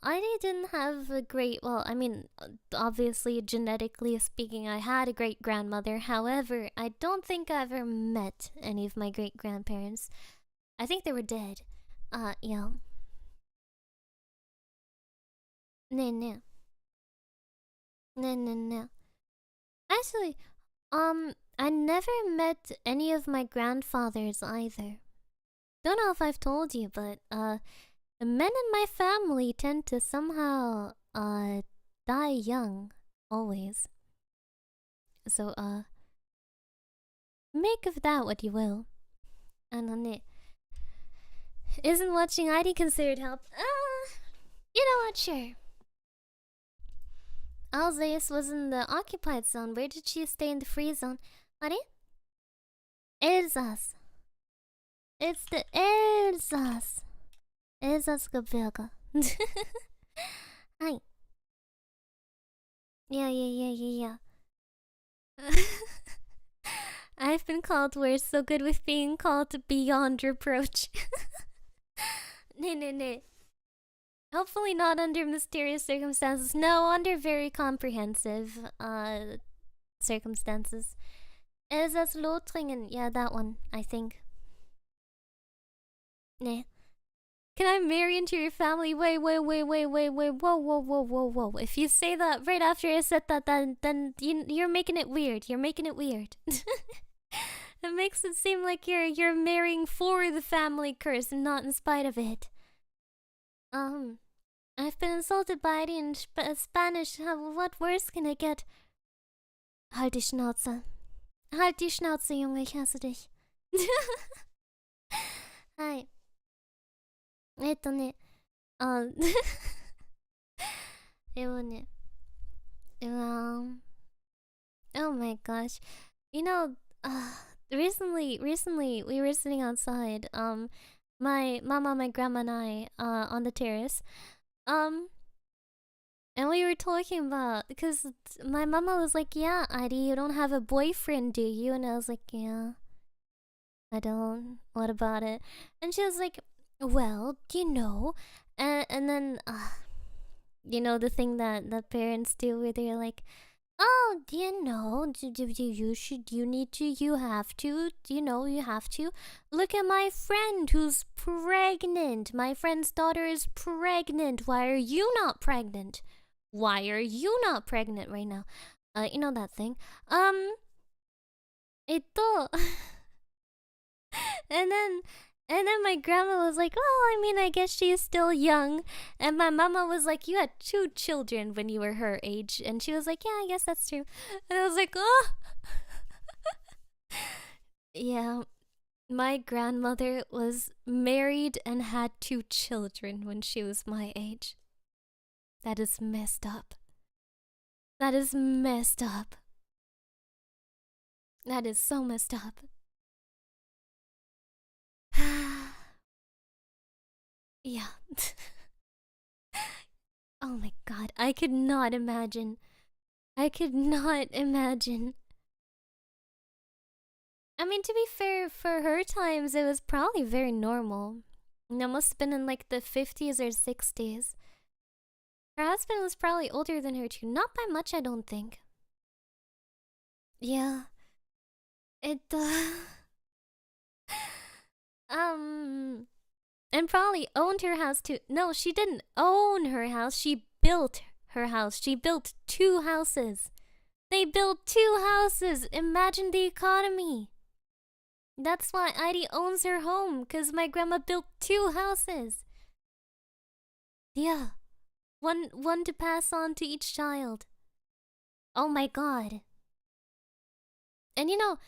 I didn't have a great, well, I mean, obviously, genetically speaking, I had a great grandmother. However, I don't think I ever met any of my great grandparents. I think they were dead. Yeah. No. Actually, I never met any of my grandfathers either. Don't know if I've told you, but, the men in my family tend to somehow, die young. Always. So, make of that what you will. Isn't watching Airi considered help? You know what, sure. Alzeus was in the occupied zone. Where did she stay in the free zone? Are? Elsass. It's the Elsass. Elsass-Gebirge. Hi. Yeah. I've been called worse, so good with being called beyond reproach. Ne. Hopefully not under mysterious circumstances. No, under very comprehensive, circumstances. Elsass-Lothringen. Yeah, that one, I think. Ne. Can I marry into your family? Wait. Whoa. If you say that right after I said that, then you're making it weird. It makes it seem like you're marrying for the family curse and not in spite of it. I've been insulted by it in Spanish. What worse can I get? Halt die Schnauze. Junge, ich hasse dich. Hi. Oh my gosh. You know, recently we were sitting outside, my mama, my grandma and I, on the terrace, and we were talking about, because my mama was like, yeah, Airi, you don't have a boyfriend, do you? And I was like, yeah, I don't. What about it? And she was like, well, and then, the thing that parents do where they're like, oh, you have to. Look at my friend who's pregnant. My friend's daughter is pregnant. Why are you not pregnant? Why are you not pregnant right now? You know that thing. And then my grandma was like, well, I mean, I guess she is still young. And my mama was like, you had 2 children when you were her age. And she was like, yeah, I guess that's true. And I was like, oh. Yeah, my grandmother was married and had 2 children when she was my age. That is messed up. That is so messed up. Yeah. Oh my god, I could not imagine. I mean, to be fair, for her times, it was probably very normal. That must have been in like the 50s or 60s. Her husband was probably older than her too. Not by much, I don't think. Yeah. And probably owned her house too. No, she didn't own her house. She built her house. She built 2 houses. They built 2 houses. Imagine the economy. That's why Airi owns her home, because my grandma built 2 houses. Yeah. One to pass on to each child. Oh my god. And you know,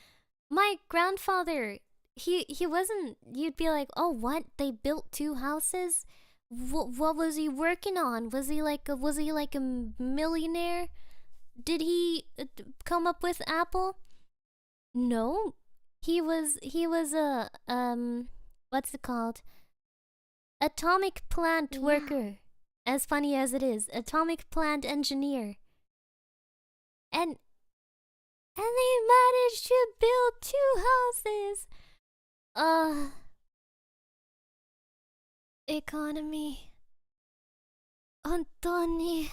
my grandfather, he wasn't, you'd be like, oh what, they built 2 houses? What was he working on? Was he like a millionaire? Did he come up with Apple? No. He was a what's it called? Atomic plant worker. As funny as it is, atomic plant engineer. And they managed to build 2 houses. Economy. 本当に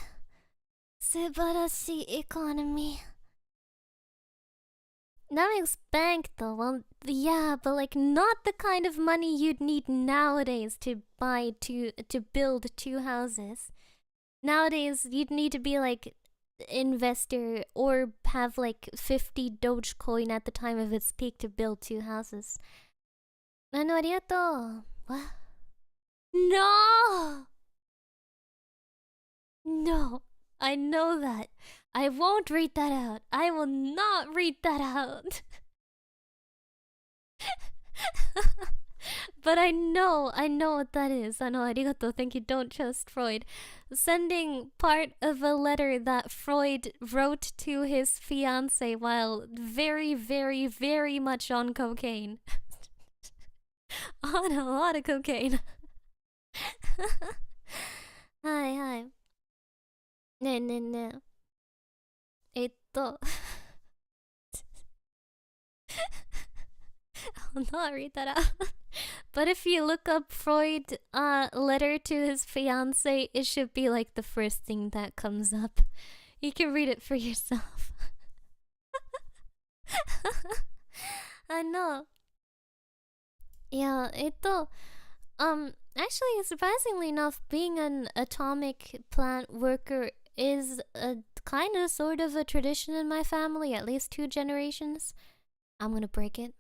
素晴らしい economy. That makes bank though. Well, yeah, but like not the kind of money you'd need nowadays to build 2 houses. Nowadays, you'd need to be like investor or have like 50 Dogecoin at the time of its peak to build 2 houses. Arigato. What? No! No, I know that. I won't read that out. I will not read that out. But I know what that is. Arigato, thank you, don't trust Freud. Sending part of a letter that Freud wrote to his fiancée while very, very, very much on cocaine. On a lot of cocaine. Hi. Ne. I'll not read that out. But if you look up Freud letter to his fiancée, it should be like the first thing that comes up. You can read it for yourself. I know. Yeah, actually, surprisingly enough, being an atomic plant worker is a kind of sort of a tradition in my family, at least 2 generations. I'm gonna break it.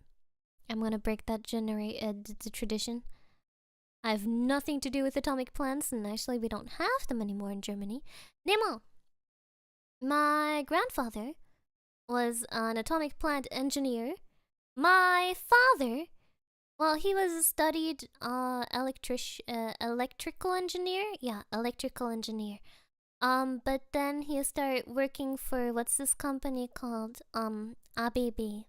I'm gonna break that the tradition. I have nothing to do with atomic plants, and actually we don't have them anymore in Germany. Nemo! My grandfather was an atomic plant engineer. My father, well, he was studied electrical engineer. Yeah, electrical engineer. But then he started working for, what's this company called? ABB.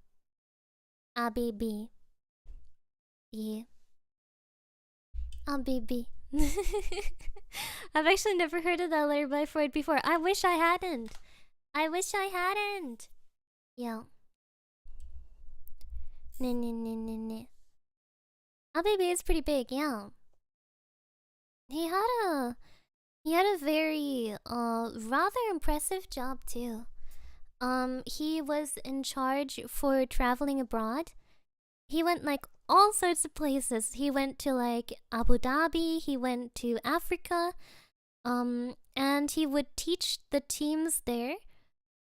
ABB. Yeah. ABB. I've actually never heard of that letter by Freud before. I wish I hadn't. Yeah. Ne. ABB is pretty big, yeah. He had a very rather impressive job too. He was in charge for traveling abroad. He went like all sorts of places. He went to like Abu Dhabi, he went to Africa, and he would teach the teams there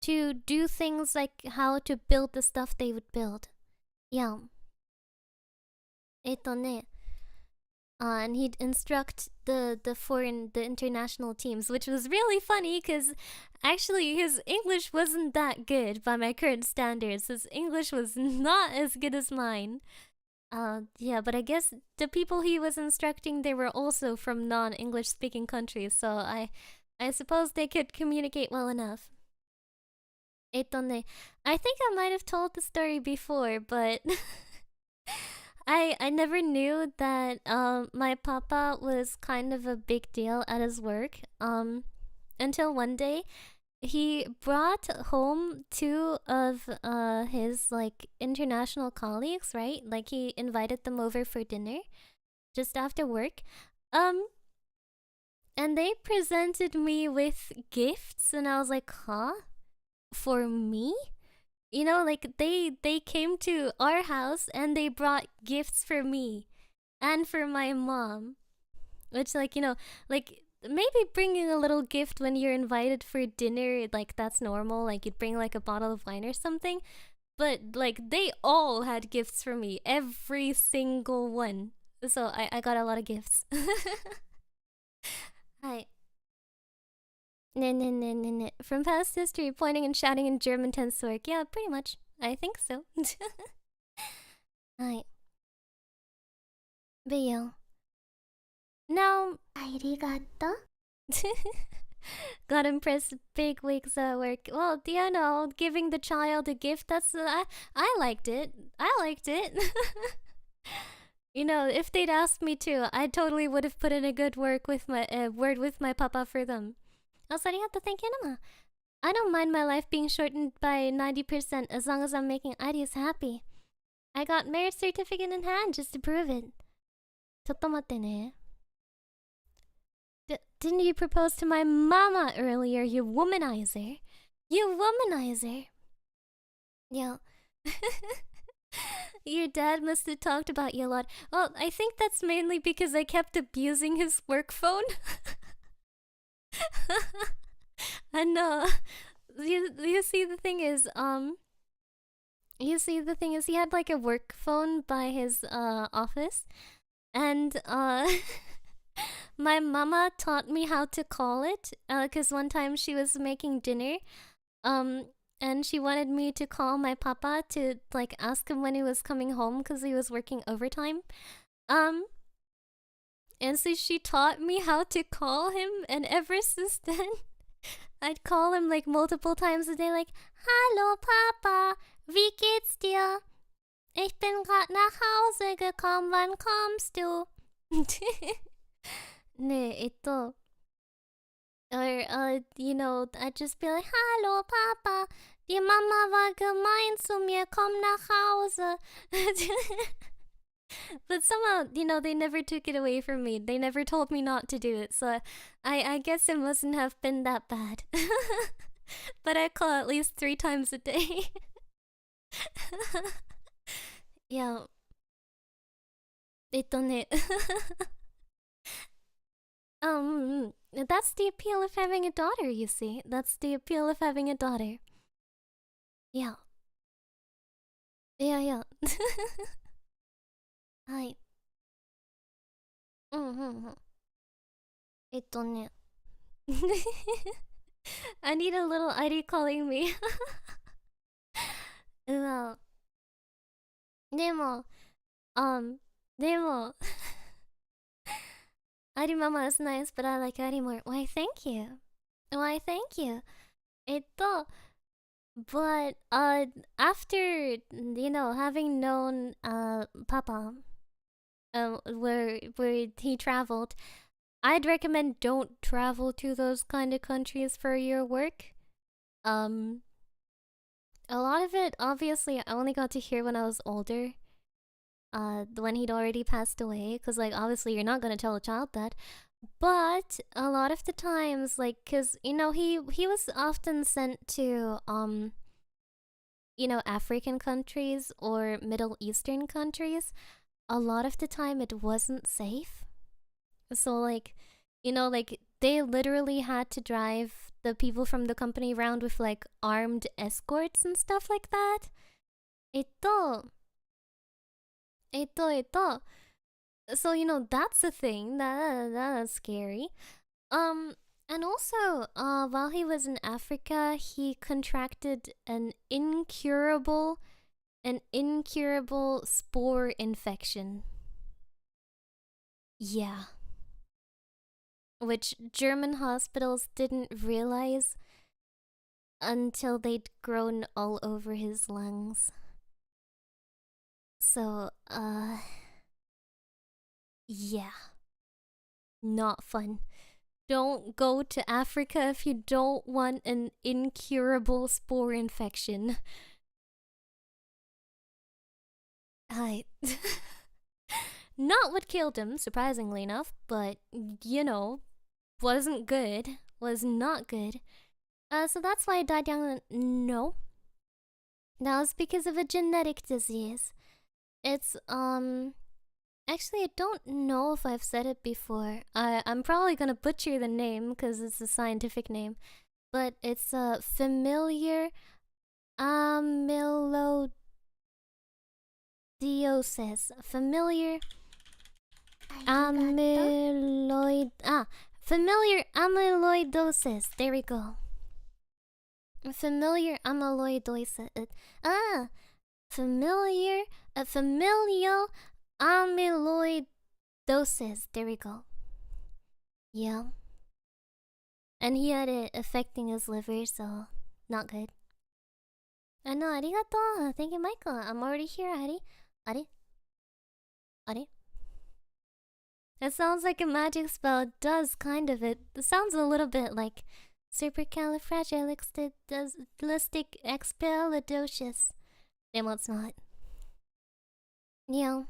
to do things like how to build the stuff they would build. Yeah. And he'd instruct the international teams, which was really funny because actually his English wasn't that good by my current standards. His English was not as good as mine. Yeah, but I guess the people he was instructing, they were also from non-English speaking countries, so I suppose they could communicate well enough. I think I might have told the story before, but I never knew that my papa was kind of a big deal at his work until one day he brought home 2 of his like international colleagues, right? Like he invited them over for dinner just after work. And they presented me with gifts and I was like, "Huh? For me?" You know, like they came to our house and they brought gifts for me and for my mom. Which, like, you know, like maybe bringing a little gift when you're invited for dinner, like that's normal. Like you'd bring like a bottle of wine or something. But like they all had gifts for me, every single one. So I got a lot of gifts. Hi. From past history, pointing and shouting in German tends to work. Yeah, pretty much. I think so. Hi. But yeah. Now, ありがとう。got impressed big wigs at work. Well, you know, giving the child a gift, that's I liked it. I liked it. You know, if they'd asked me to, I totally would have put in a good word with my papa for them. Also, thank you, Nama. I don't mind my life being shortened by 90% as long as I'm making ideas happy. I got marriage certificate in hand just to prove it. ちょっと待ってね。Didn't you propose to my mama earlier, you womanizer? You womanizer. Yeah. Your dad must have talked about you a lot. Well, I think that's mainly because I kept abusing his work phone. I know. You see, the thing is, he had like a work phone by his office, and my mama taught me how to call it, cause one time she was making dinner, and she wanted me to call my papa to like ask him when he was coming home, cause he was working overtime, and so she taught me how to call him, and ever since then, I'd call him like multiple times a day, like, Hallo Papa, wie geht's dir? Ich bin grad nach Hause gekommen, wann kommst du? Ne, or, you know, I'd just be like, Hallo Papa, die Mama war gemein zu mir, komm nach Hause. But somehow, you know, they never took it away from me. They never told me not to do it, so I guess it mustn't have been that bad. But I call at least 3 times a day. Yeah. ね。That's the appeal of having a daughter, you see. That's the appeal of having a daughter. Yeah. Yeah. はい。ね。I need a little Airi calling me. うわ。でも、Airi Mama is nice, but I like Airi more. Why, thank you. Why, thank you. But, after, you know, having known, Papa, where he traveled, I'd recommend don't travel to those kind of countries for your work. A lot of it, obviously, I only got to hear when I was older. When he'd already passed away, because, like, obviously you're not gonna tell a child that. But a lot of the times, like, cause you know he was often sent to you know, African countries or Middle Eastern countries. A lot of the time it wasn't safe. So like, you know, like they literally had to drive the people from the company around with like armed escorts and stuff like that. So you know that's a thing that's scary. And also, while he was in Africa, he contracted an incurable spore infection. Yeah. Which German hospitals didn't realize until they'd grown all over his lungs. So, yeah. Not fun. Don't go to Africa if you don't want an incurable spore infection. Not what killed him, surprisingly enough, but, you know, wasn't good. Was not good. So that's why he died young. No. That was because of a genetic disease. It's Actually, I don't know if I've said it before. I'm probably gonna butcher the name because it's a scientific name, but it's a familiar amyloidosis. Familiar familiar amyloidosis. There we go. Familiar amyloidosis. Familial amyloidosis. There we go. Yeah. And he had it affecting his liver, so not good. No, arigato. Thank you, Michael. I'm already here, Ari. Ari? Ari? That sounds like a magic spell. It does, kind of. It sounds a little bit like supercalifragilisticexpialidocious. Well, it's not. Yeah.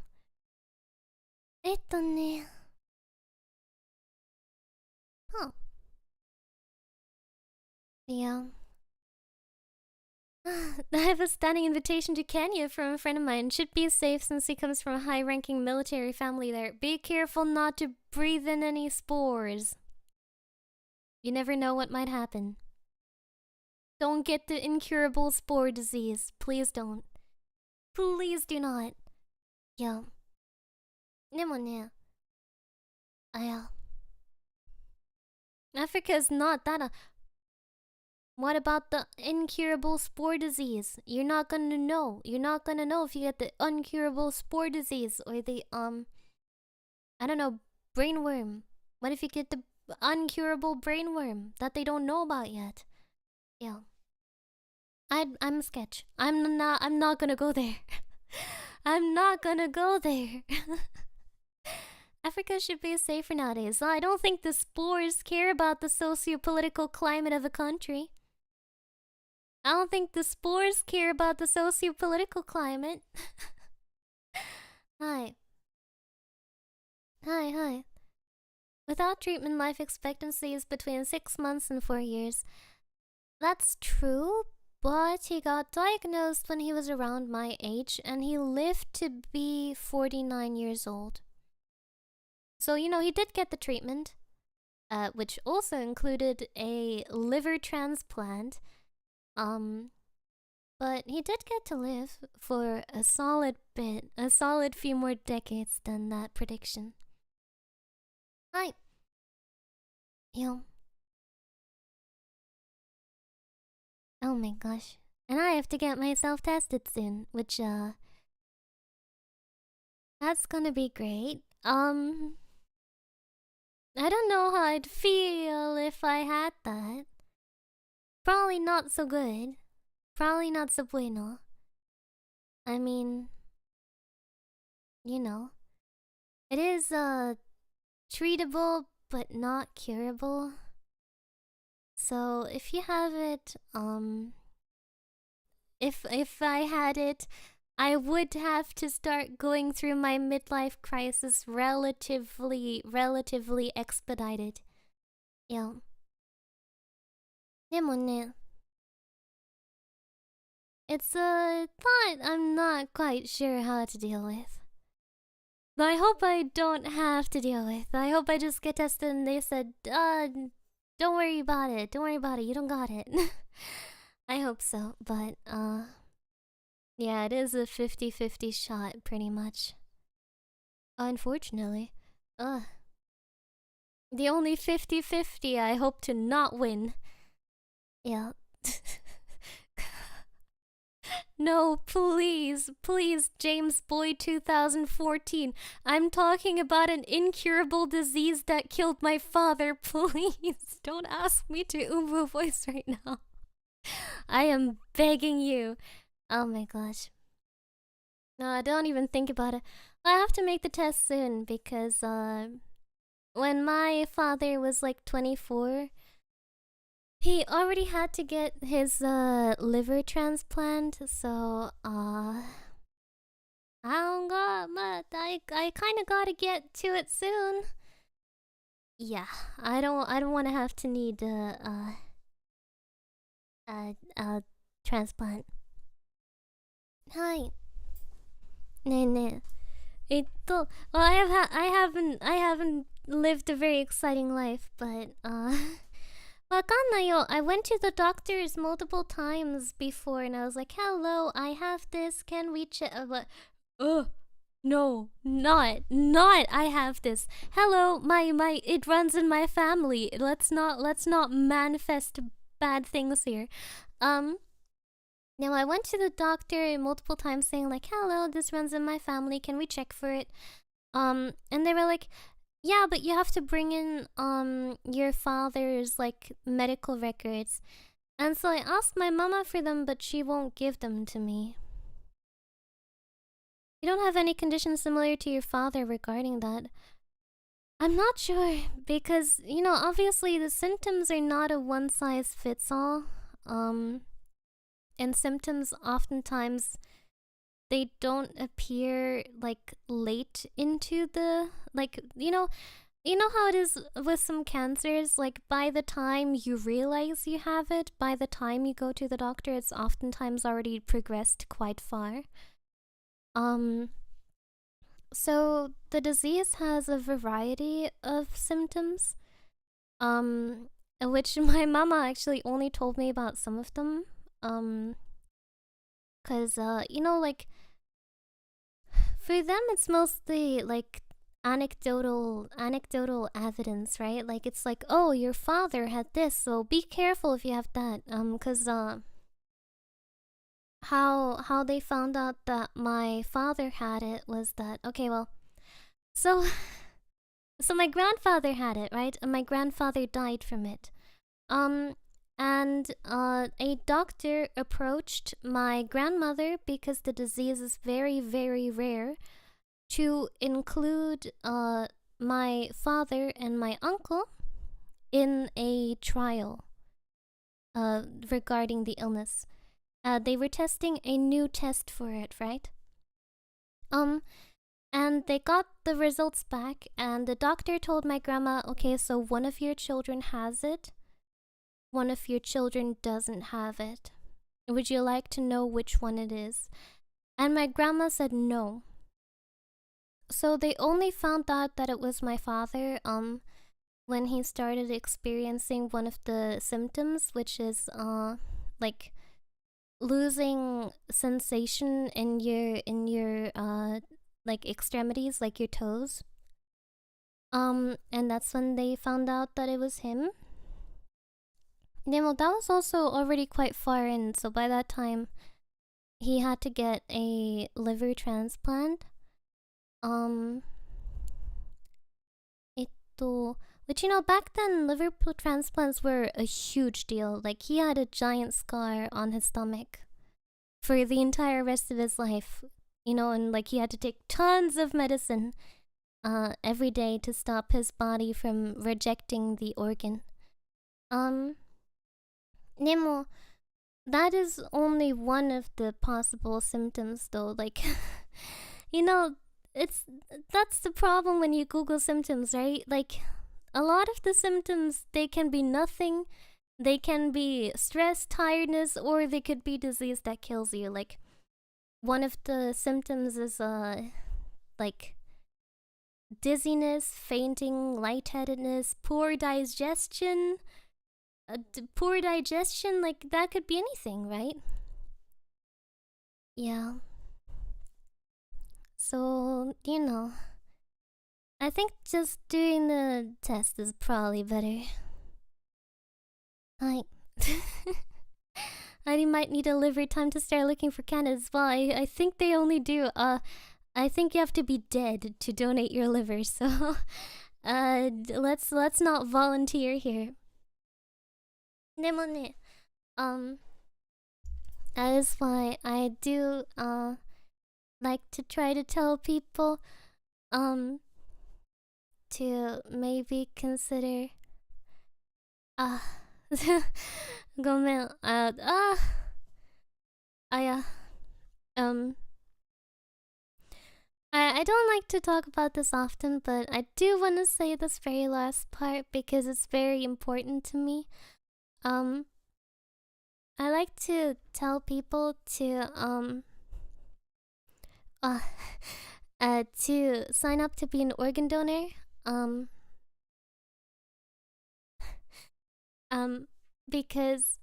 Huh. Yeah. I have a standing invitation to Kenya from a friend of mine. Should be safe since he comes from a high-ranking military family there. Be careful not to breathe in any spores. You never know what might happen. Don't get the incurable spore disease. Please don't. Please do not. Yeah. でもね、Africa's not that What about the incurable spore disease? You're not gonna know. You're not gonna know if you get the incurable spore disease or the I don't know, brainworm. What if you get the uncurable brainworm that they don't know about yet? Yeah. I'm a sketch. I'm not gonna go there. I'm not gonna go there. Africa should be safer nowadays. I don't think the spores care about the socio-political climate of a country. I don't think the spores care about the socio-political climate. Hi. Hi. Without treatment, life expectancy is between 6 months and 4 years. That's true, but he got diagnosed when he was around my age, and he lived to be 49 years old. So, you know, he did get the treatment, which also included a liver transplant. But he did get to live for a solid few more decades than that prediction. Hi. Yo. Oh my gosh. And I have to get myself tested soon, which, that's gonna be great. I don't know how I'd feel if I had that. Probably not so good. Probably not so bueno. I mean, you know, it is, treatable but not curable. So if you have it, if I had it, I would have to start going through my midlife crisis relatively expedited. Yeah. でもね, it's a thought I'm not quite sure how to deal with. But I hope I don't have to deal with. I hope I just get tested and they said, don't worry about it. Don't worry about it. You don't got it. I hope so. But, yeah, it is a 50-50 shot, pretty much. Unfortunately. The only 50-50 I hope to not win. Yeah. No, please, James Boyd 2014. I'm talking about an incurable disease that killed my father. Please, don't ask me to Uwu voice right now. I am begging you. Oh my gosh. No, don't even think about it. I have to make the test soon because, when my father was like 24, he already had to get his liver transplant, so I don't got much. I kind of gotta get to it soon. Yeah, I don't want to have to need a transplant. Hi. ねえねえ。well, I haven't lived a very exciting life, but Wakanayo, I went to the doctors multiple times before and I was like, hello, I have this, can we check? No, not, I have this. Hello, it runs in my family. Let's not manifest bad things here. Now I went to the doctor multiple times saying like, hello, this runs in my family, can we check for it? And they were like, yeah, but you have to bring in your father's like medical records. And so I asked my mama for them, but she won't give them to me. You don't have any conditions similar to your father regarding that. I'm not sure, because, you know, obviously the symptoms are not a one-size-fits-all. And symptoms oftentimes, they don't appear like late into the, like, you know how it is with some cancers, like by the time you realize you have it, by the time you go to the doctor, it's oftentimes already progressed quite far. So the disease has a variety of symptoms, which my mama actually only told me about some of them. Cause you know, like, for them it's mostly like anecdotal evidence, right? Like it's like, oh, your father had this, so be careful if you have that. Cause how they found out that my father had it was that, okay, well, so my grandfather had it, right? And my grandfather died from it. And a doctor approached my grandmother, because the disease is very, very rare, to include my father and my uncle in a trial regarding the illness. They were testing a new test for it, right? And they got the results back, and the doctor told my grandma, okay, so one of your children has it, one of your children doesn't have it. Would you like to know which one it is? And my grandma said no. So they only found out that it was my father when he started experiencing one of the symptoms, which is like losing sensation in your like extremities, like your toes. And that's when they found out that it was him. Yeah, well, that was also already quite far in, so by that time he had to get a liver transplant. Which, you know, back then liver transplants were a huge deal. Like, he had a giant scar on his stomach for the entire rest of his life, you know, and like he had to take tons of medicine every day to stop his body from rejecting the organ. Nemo, that is only one of the possible symptoms though. Like, you know, that's the problem when you Google symptoms, right? Like, a lot of the symptoms, they can be nothing. They can be stress, tiredness, or they could be disease that kills you. Like, one of the symptoms is like dizziness, fainting, lightheadedness, poor digestion. Poor digestion, like that could be anything, right? Yeah. So, you know, I think just doing the test is probably better. I might need a liver time to start looking for candidates as well. I think they only do, I think you have to be dead to donate your liver, so, let's not volunteer here. でもね, that is why I do, like to try to tell people, to maybe consider, ごめん、yeah, I don't like to talk about this often, but I do want to say this very last part because it's very important to me. I like to tell people to to sign up to be an organ donor. Because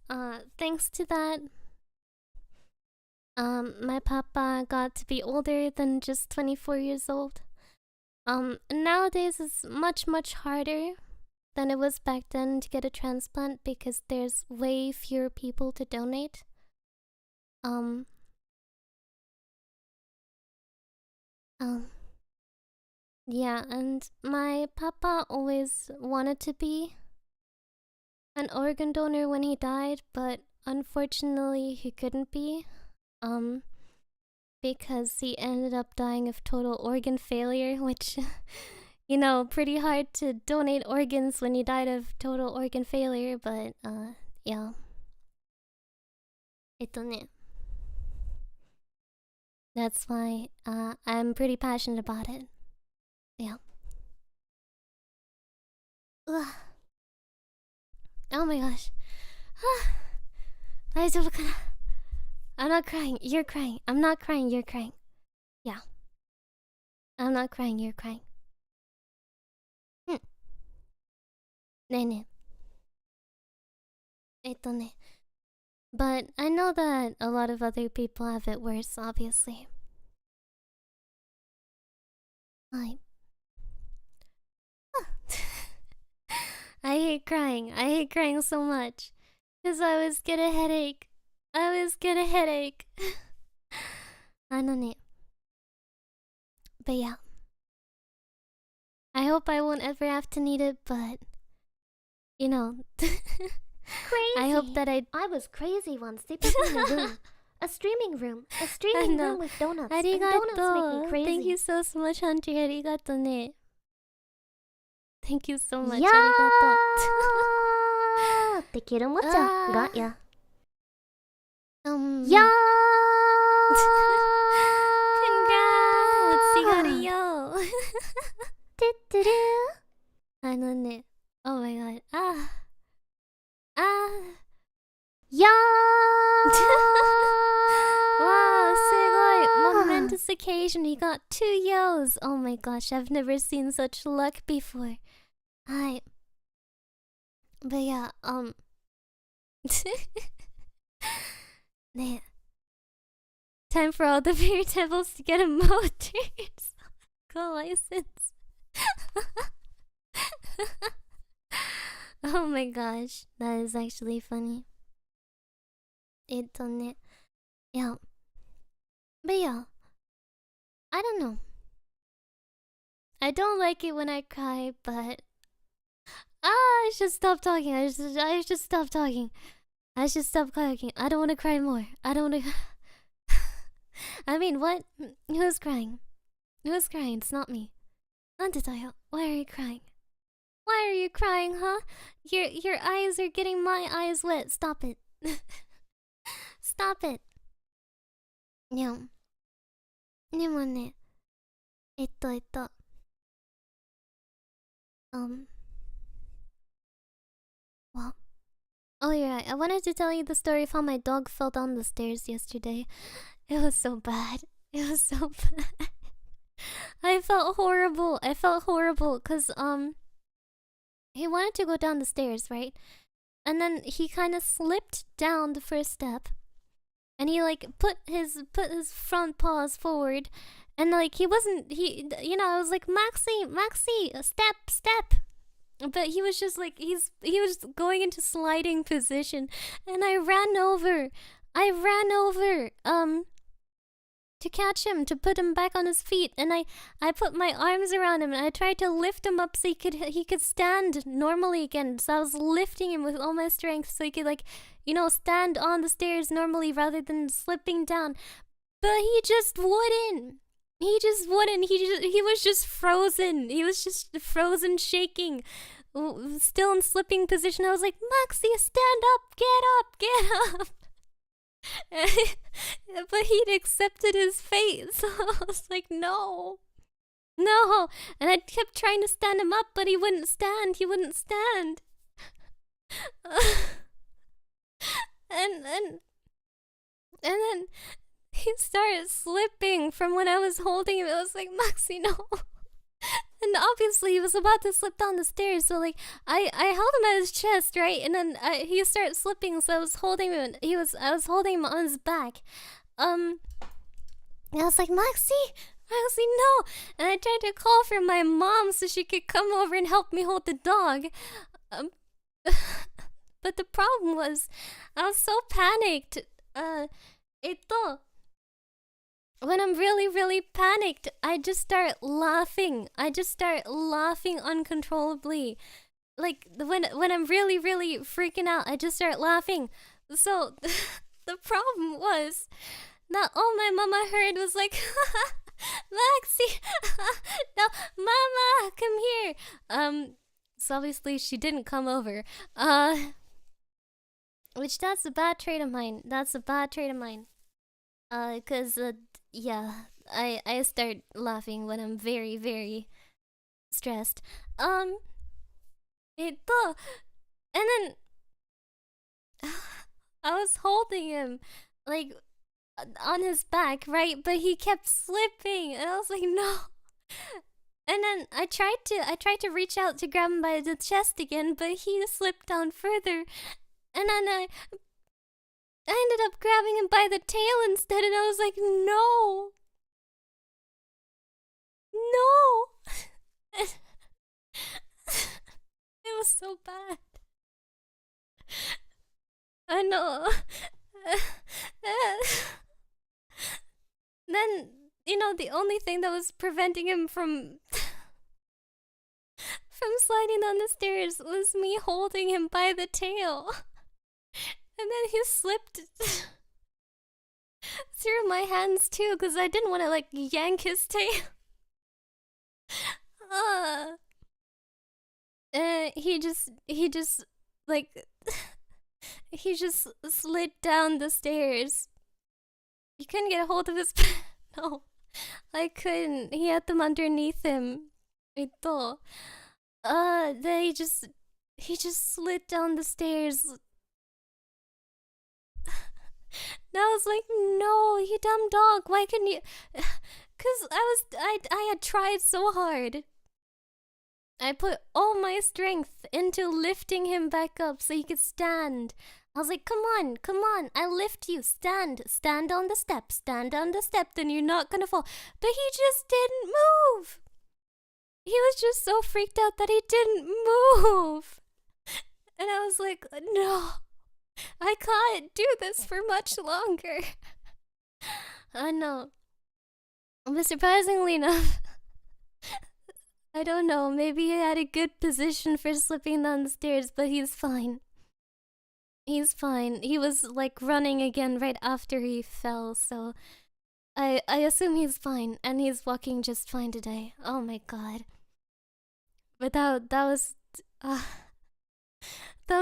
thanks to that, my papa got to be older than just 24 years old. Nowadays it's much harder than it was back then to get a transplant because there's way fewer people to donate. Yeah, and my papa always wanted to be an organ donor when he died, but unfortunately he couldn't be. Because he ended up dying of total organ failure, which, you know, pretty hard to donate organs when you died of total organ failure, but, yeah. That's why, I'm pretty passionate about it. Yeah. Ugh. Oh my gosh. I'm not crying, you're crying. I'm not crying, you're crying. Yeah. I'm not crying, you're crying. Ne. But I know that a lot of other people have it worse, obviously. I hate crying. I hate crying so much. Because I always get a headache. I always get a headache. But yeah. I hope I won't ever have to need it, but... You know... Crazy. I hope that I was crazy once. They put me in a room. A streaming room. A streaming room with donuts. And donuts make me crazy. Thank you so much, Hunter. Arigato ne. Thank you so much. Yeah. Arigato. Te quiero mucho. Got ya. Yeah. Congrats. Sigariyo. Oh my god. Yeah. Wow, sugoi. Momentous occasion. He got 2 yos. Oh my gosh, I've never seen such luck before. Hi. But yeah, Nah. Time for all the Viridevils to get a motor license. Oh my gosh, that is actually funny. Yeah. But yeah, I don't know. I don't like it when I cry, but I should stop talking. I should stop talking. I should stop talking. I don't want to cry more. I don't want to. I mean, what? Who's crying? Who's crying? It's not me. Nandetayo, why are you crying? Why are you crying, huh? Your eyes are getting my eyes wet. Stop it. Stop it. Yeah. Well. Oh yeah, I wanted to tell you the story of how my dog fell down the stairs yesterday. It was so bad. It was so bad. I felt horrible. Cause he wanted to go down the stairs, right? And then he kind of slipped down the first step. And he like put his front paws forward, and like I was like, Maxi, step. But he was just like, he was going into sliding position, and I ran over to catch him, to put him back on his feet, and I put my arms around him and I tried to lift him up so he could stand normally again. So I was lifting him with all my strength so he could, like, stand on the stairs normally rather than slipping down. But he just wouldn't. He was just frozen. He was just frozen, shaking, still in slipping position. I was like, Maxie, stand up, get up. But he'd accepted his fate, so I was like, no. And I kept trying to stand him up, but he wouldn't stand. And then he started slipping from when I was holding him. It was like, Maxi, no. And obviously he was about to slip down the stairs, so like I held him at his chest, right? And then he started slipping, so I was holding him. I was holding him on his back. And I was like, Maxi, no. And I tried to call for my mom so she could come over and help me hold the dog. But the problem was, I was so panicked. When I'm really, really panicked, I just start laughing. I just start laughing uncontrollably. Like, when I'm really, really freaking out, I just start laughing. So, the problem was that all my mama heard was like, Maxi, no, mama, come here. So obviously she didn't come over. Which that's a bad trait of mine. Yeah, I start laughing when I'm very, very stressed. And then I was holding him, like, on his back, right? But he kept slipping, and I was like, no. And then I tried to reach out to grab him by the chest again, but he slipped down further. And then I ended up grabbing him by the tail instead, and I was like, no. It was so bad. I know. Then, the only thing that was preventing him from sliding down the stairs was me holding him by the tail. And then he slipped through my hands too, because I didn't want to like yank his tail. He just slid down the stairs. You couldn't get a hold of his no, I couldn't. He had them underneath him. Then he just slid down the stairs. And I was like, no, you dumb dog, why couldn't you? Cause I had tried so hard. I put all my strength into lifting him back up so he could stand. I was like, come on, I lift you, stand on the step, then you're not gonna fall. But he just didn't move. He was just so freaked out that he didn't move. And I was like, no, I can't do this for much longer. I know. But surprisingly enough, I don't know, maybe he had a good position for slipping down the stairs, but he's fine. He's fine. He was like running again right after he fell, so I assume he's fine, and he's walking just fine today. Oh my god. But that was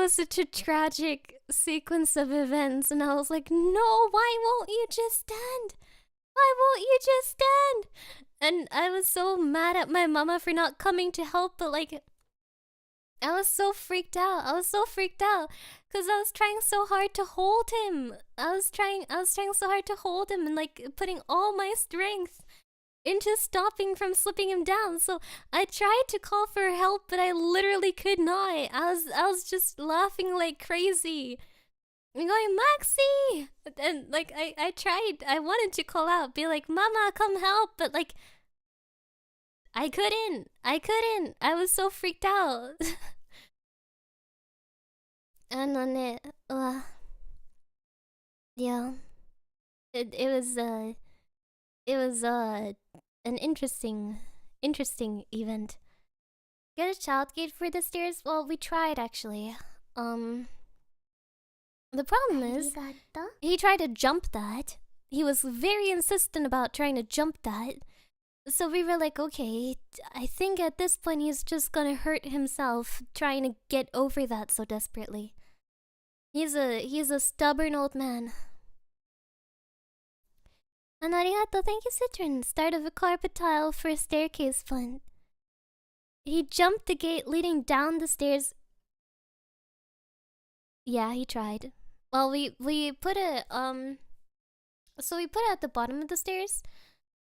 such a tragic sequence of events, and I was like, no, why won't you just stand? And I was so mad at my mama for not coming to help, but like, I was so freaked out because I was trying so hard to hold him. I was trying so hard to hold him and like putting all my strength into stopping from slipping him down. So I tried to call for help, but I literally could not. I was just laughing like crazy. I'm going, Maxi! And like I tried, I wanted to call out, be like, Mama, come help, but like I couldn't. I was so freaked out. And then it was an interesting event. Get a child gate for the stairs? Well, we tried actually. The problem is, he tried to jump that. He was very insistent about trying to jump that. So we were like, okay, I think at this point he's just gonna hurt himself trying to get over that so desperately. He's a stubborn old man. And arigato, thank you, Citron. Start of a carpet tile for a staircase fund. He jumped the gate leading down the stairs. Yeah, he tried. Well, we put a So we put it at the bottom of the stairs.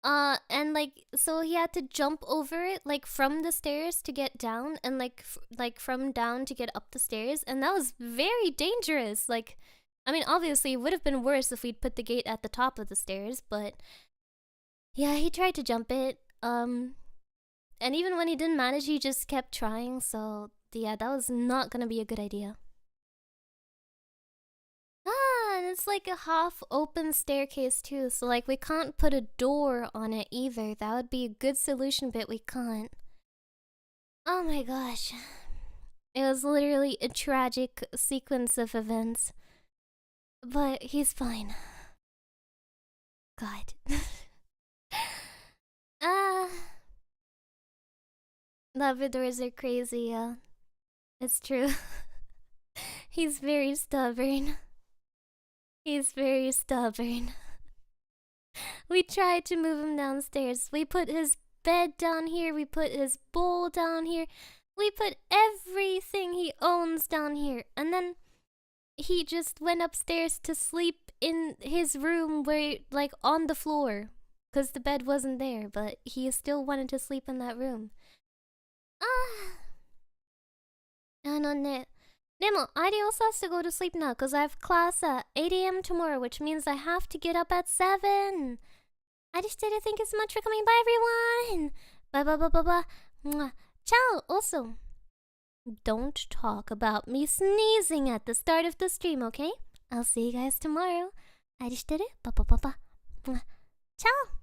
And like, so he had to jump over it, like from the stairs to get down, and like from down to get up the stairs, and that was very dangerous. Like, I mean, obviously it would have been worse if we'd put the gate at the top of the stairs, but yeah, he tried to jump it. And even when he didn't manage, he just kept trying. So yeah, that was not gonna be a good idea. And it's like a half open staircase too, so like we can't put a door on it either. That would be a good solution, but we can't. Oh my gosh. It was literally a tragic sequence of events. But he's fine. God. Labradors are crazy, yeah. It's true. He's very stubborn. He's very stubborn. We tried to move him downstairs. We put his bed down here. We put his bowl down here. We put everything he owns down here. And then he just went upstairs to sleep in his room where, like, on the floor. Because the bed wasn't there. But he still wanted to sleep in that room. Nemo, Airi also has to go to sleep now because I have class at 8 a.m. tomorrow, which means I have to get up at 7. I just did thank you so much for coming by, everyone. Bye bye bye bye bye. Mwah. Ciao. Also, don't talk about me sneezing at the start of the stream, okay? I'll see you guys tomorrow. I just did it. Bye bye bye bye. Mwah. Ciao.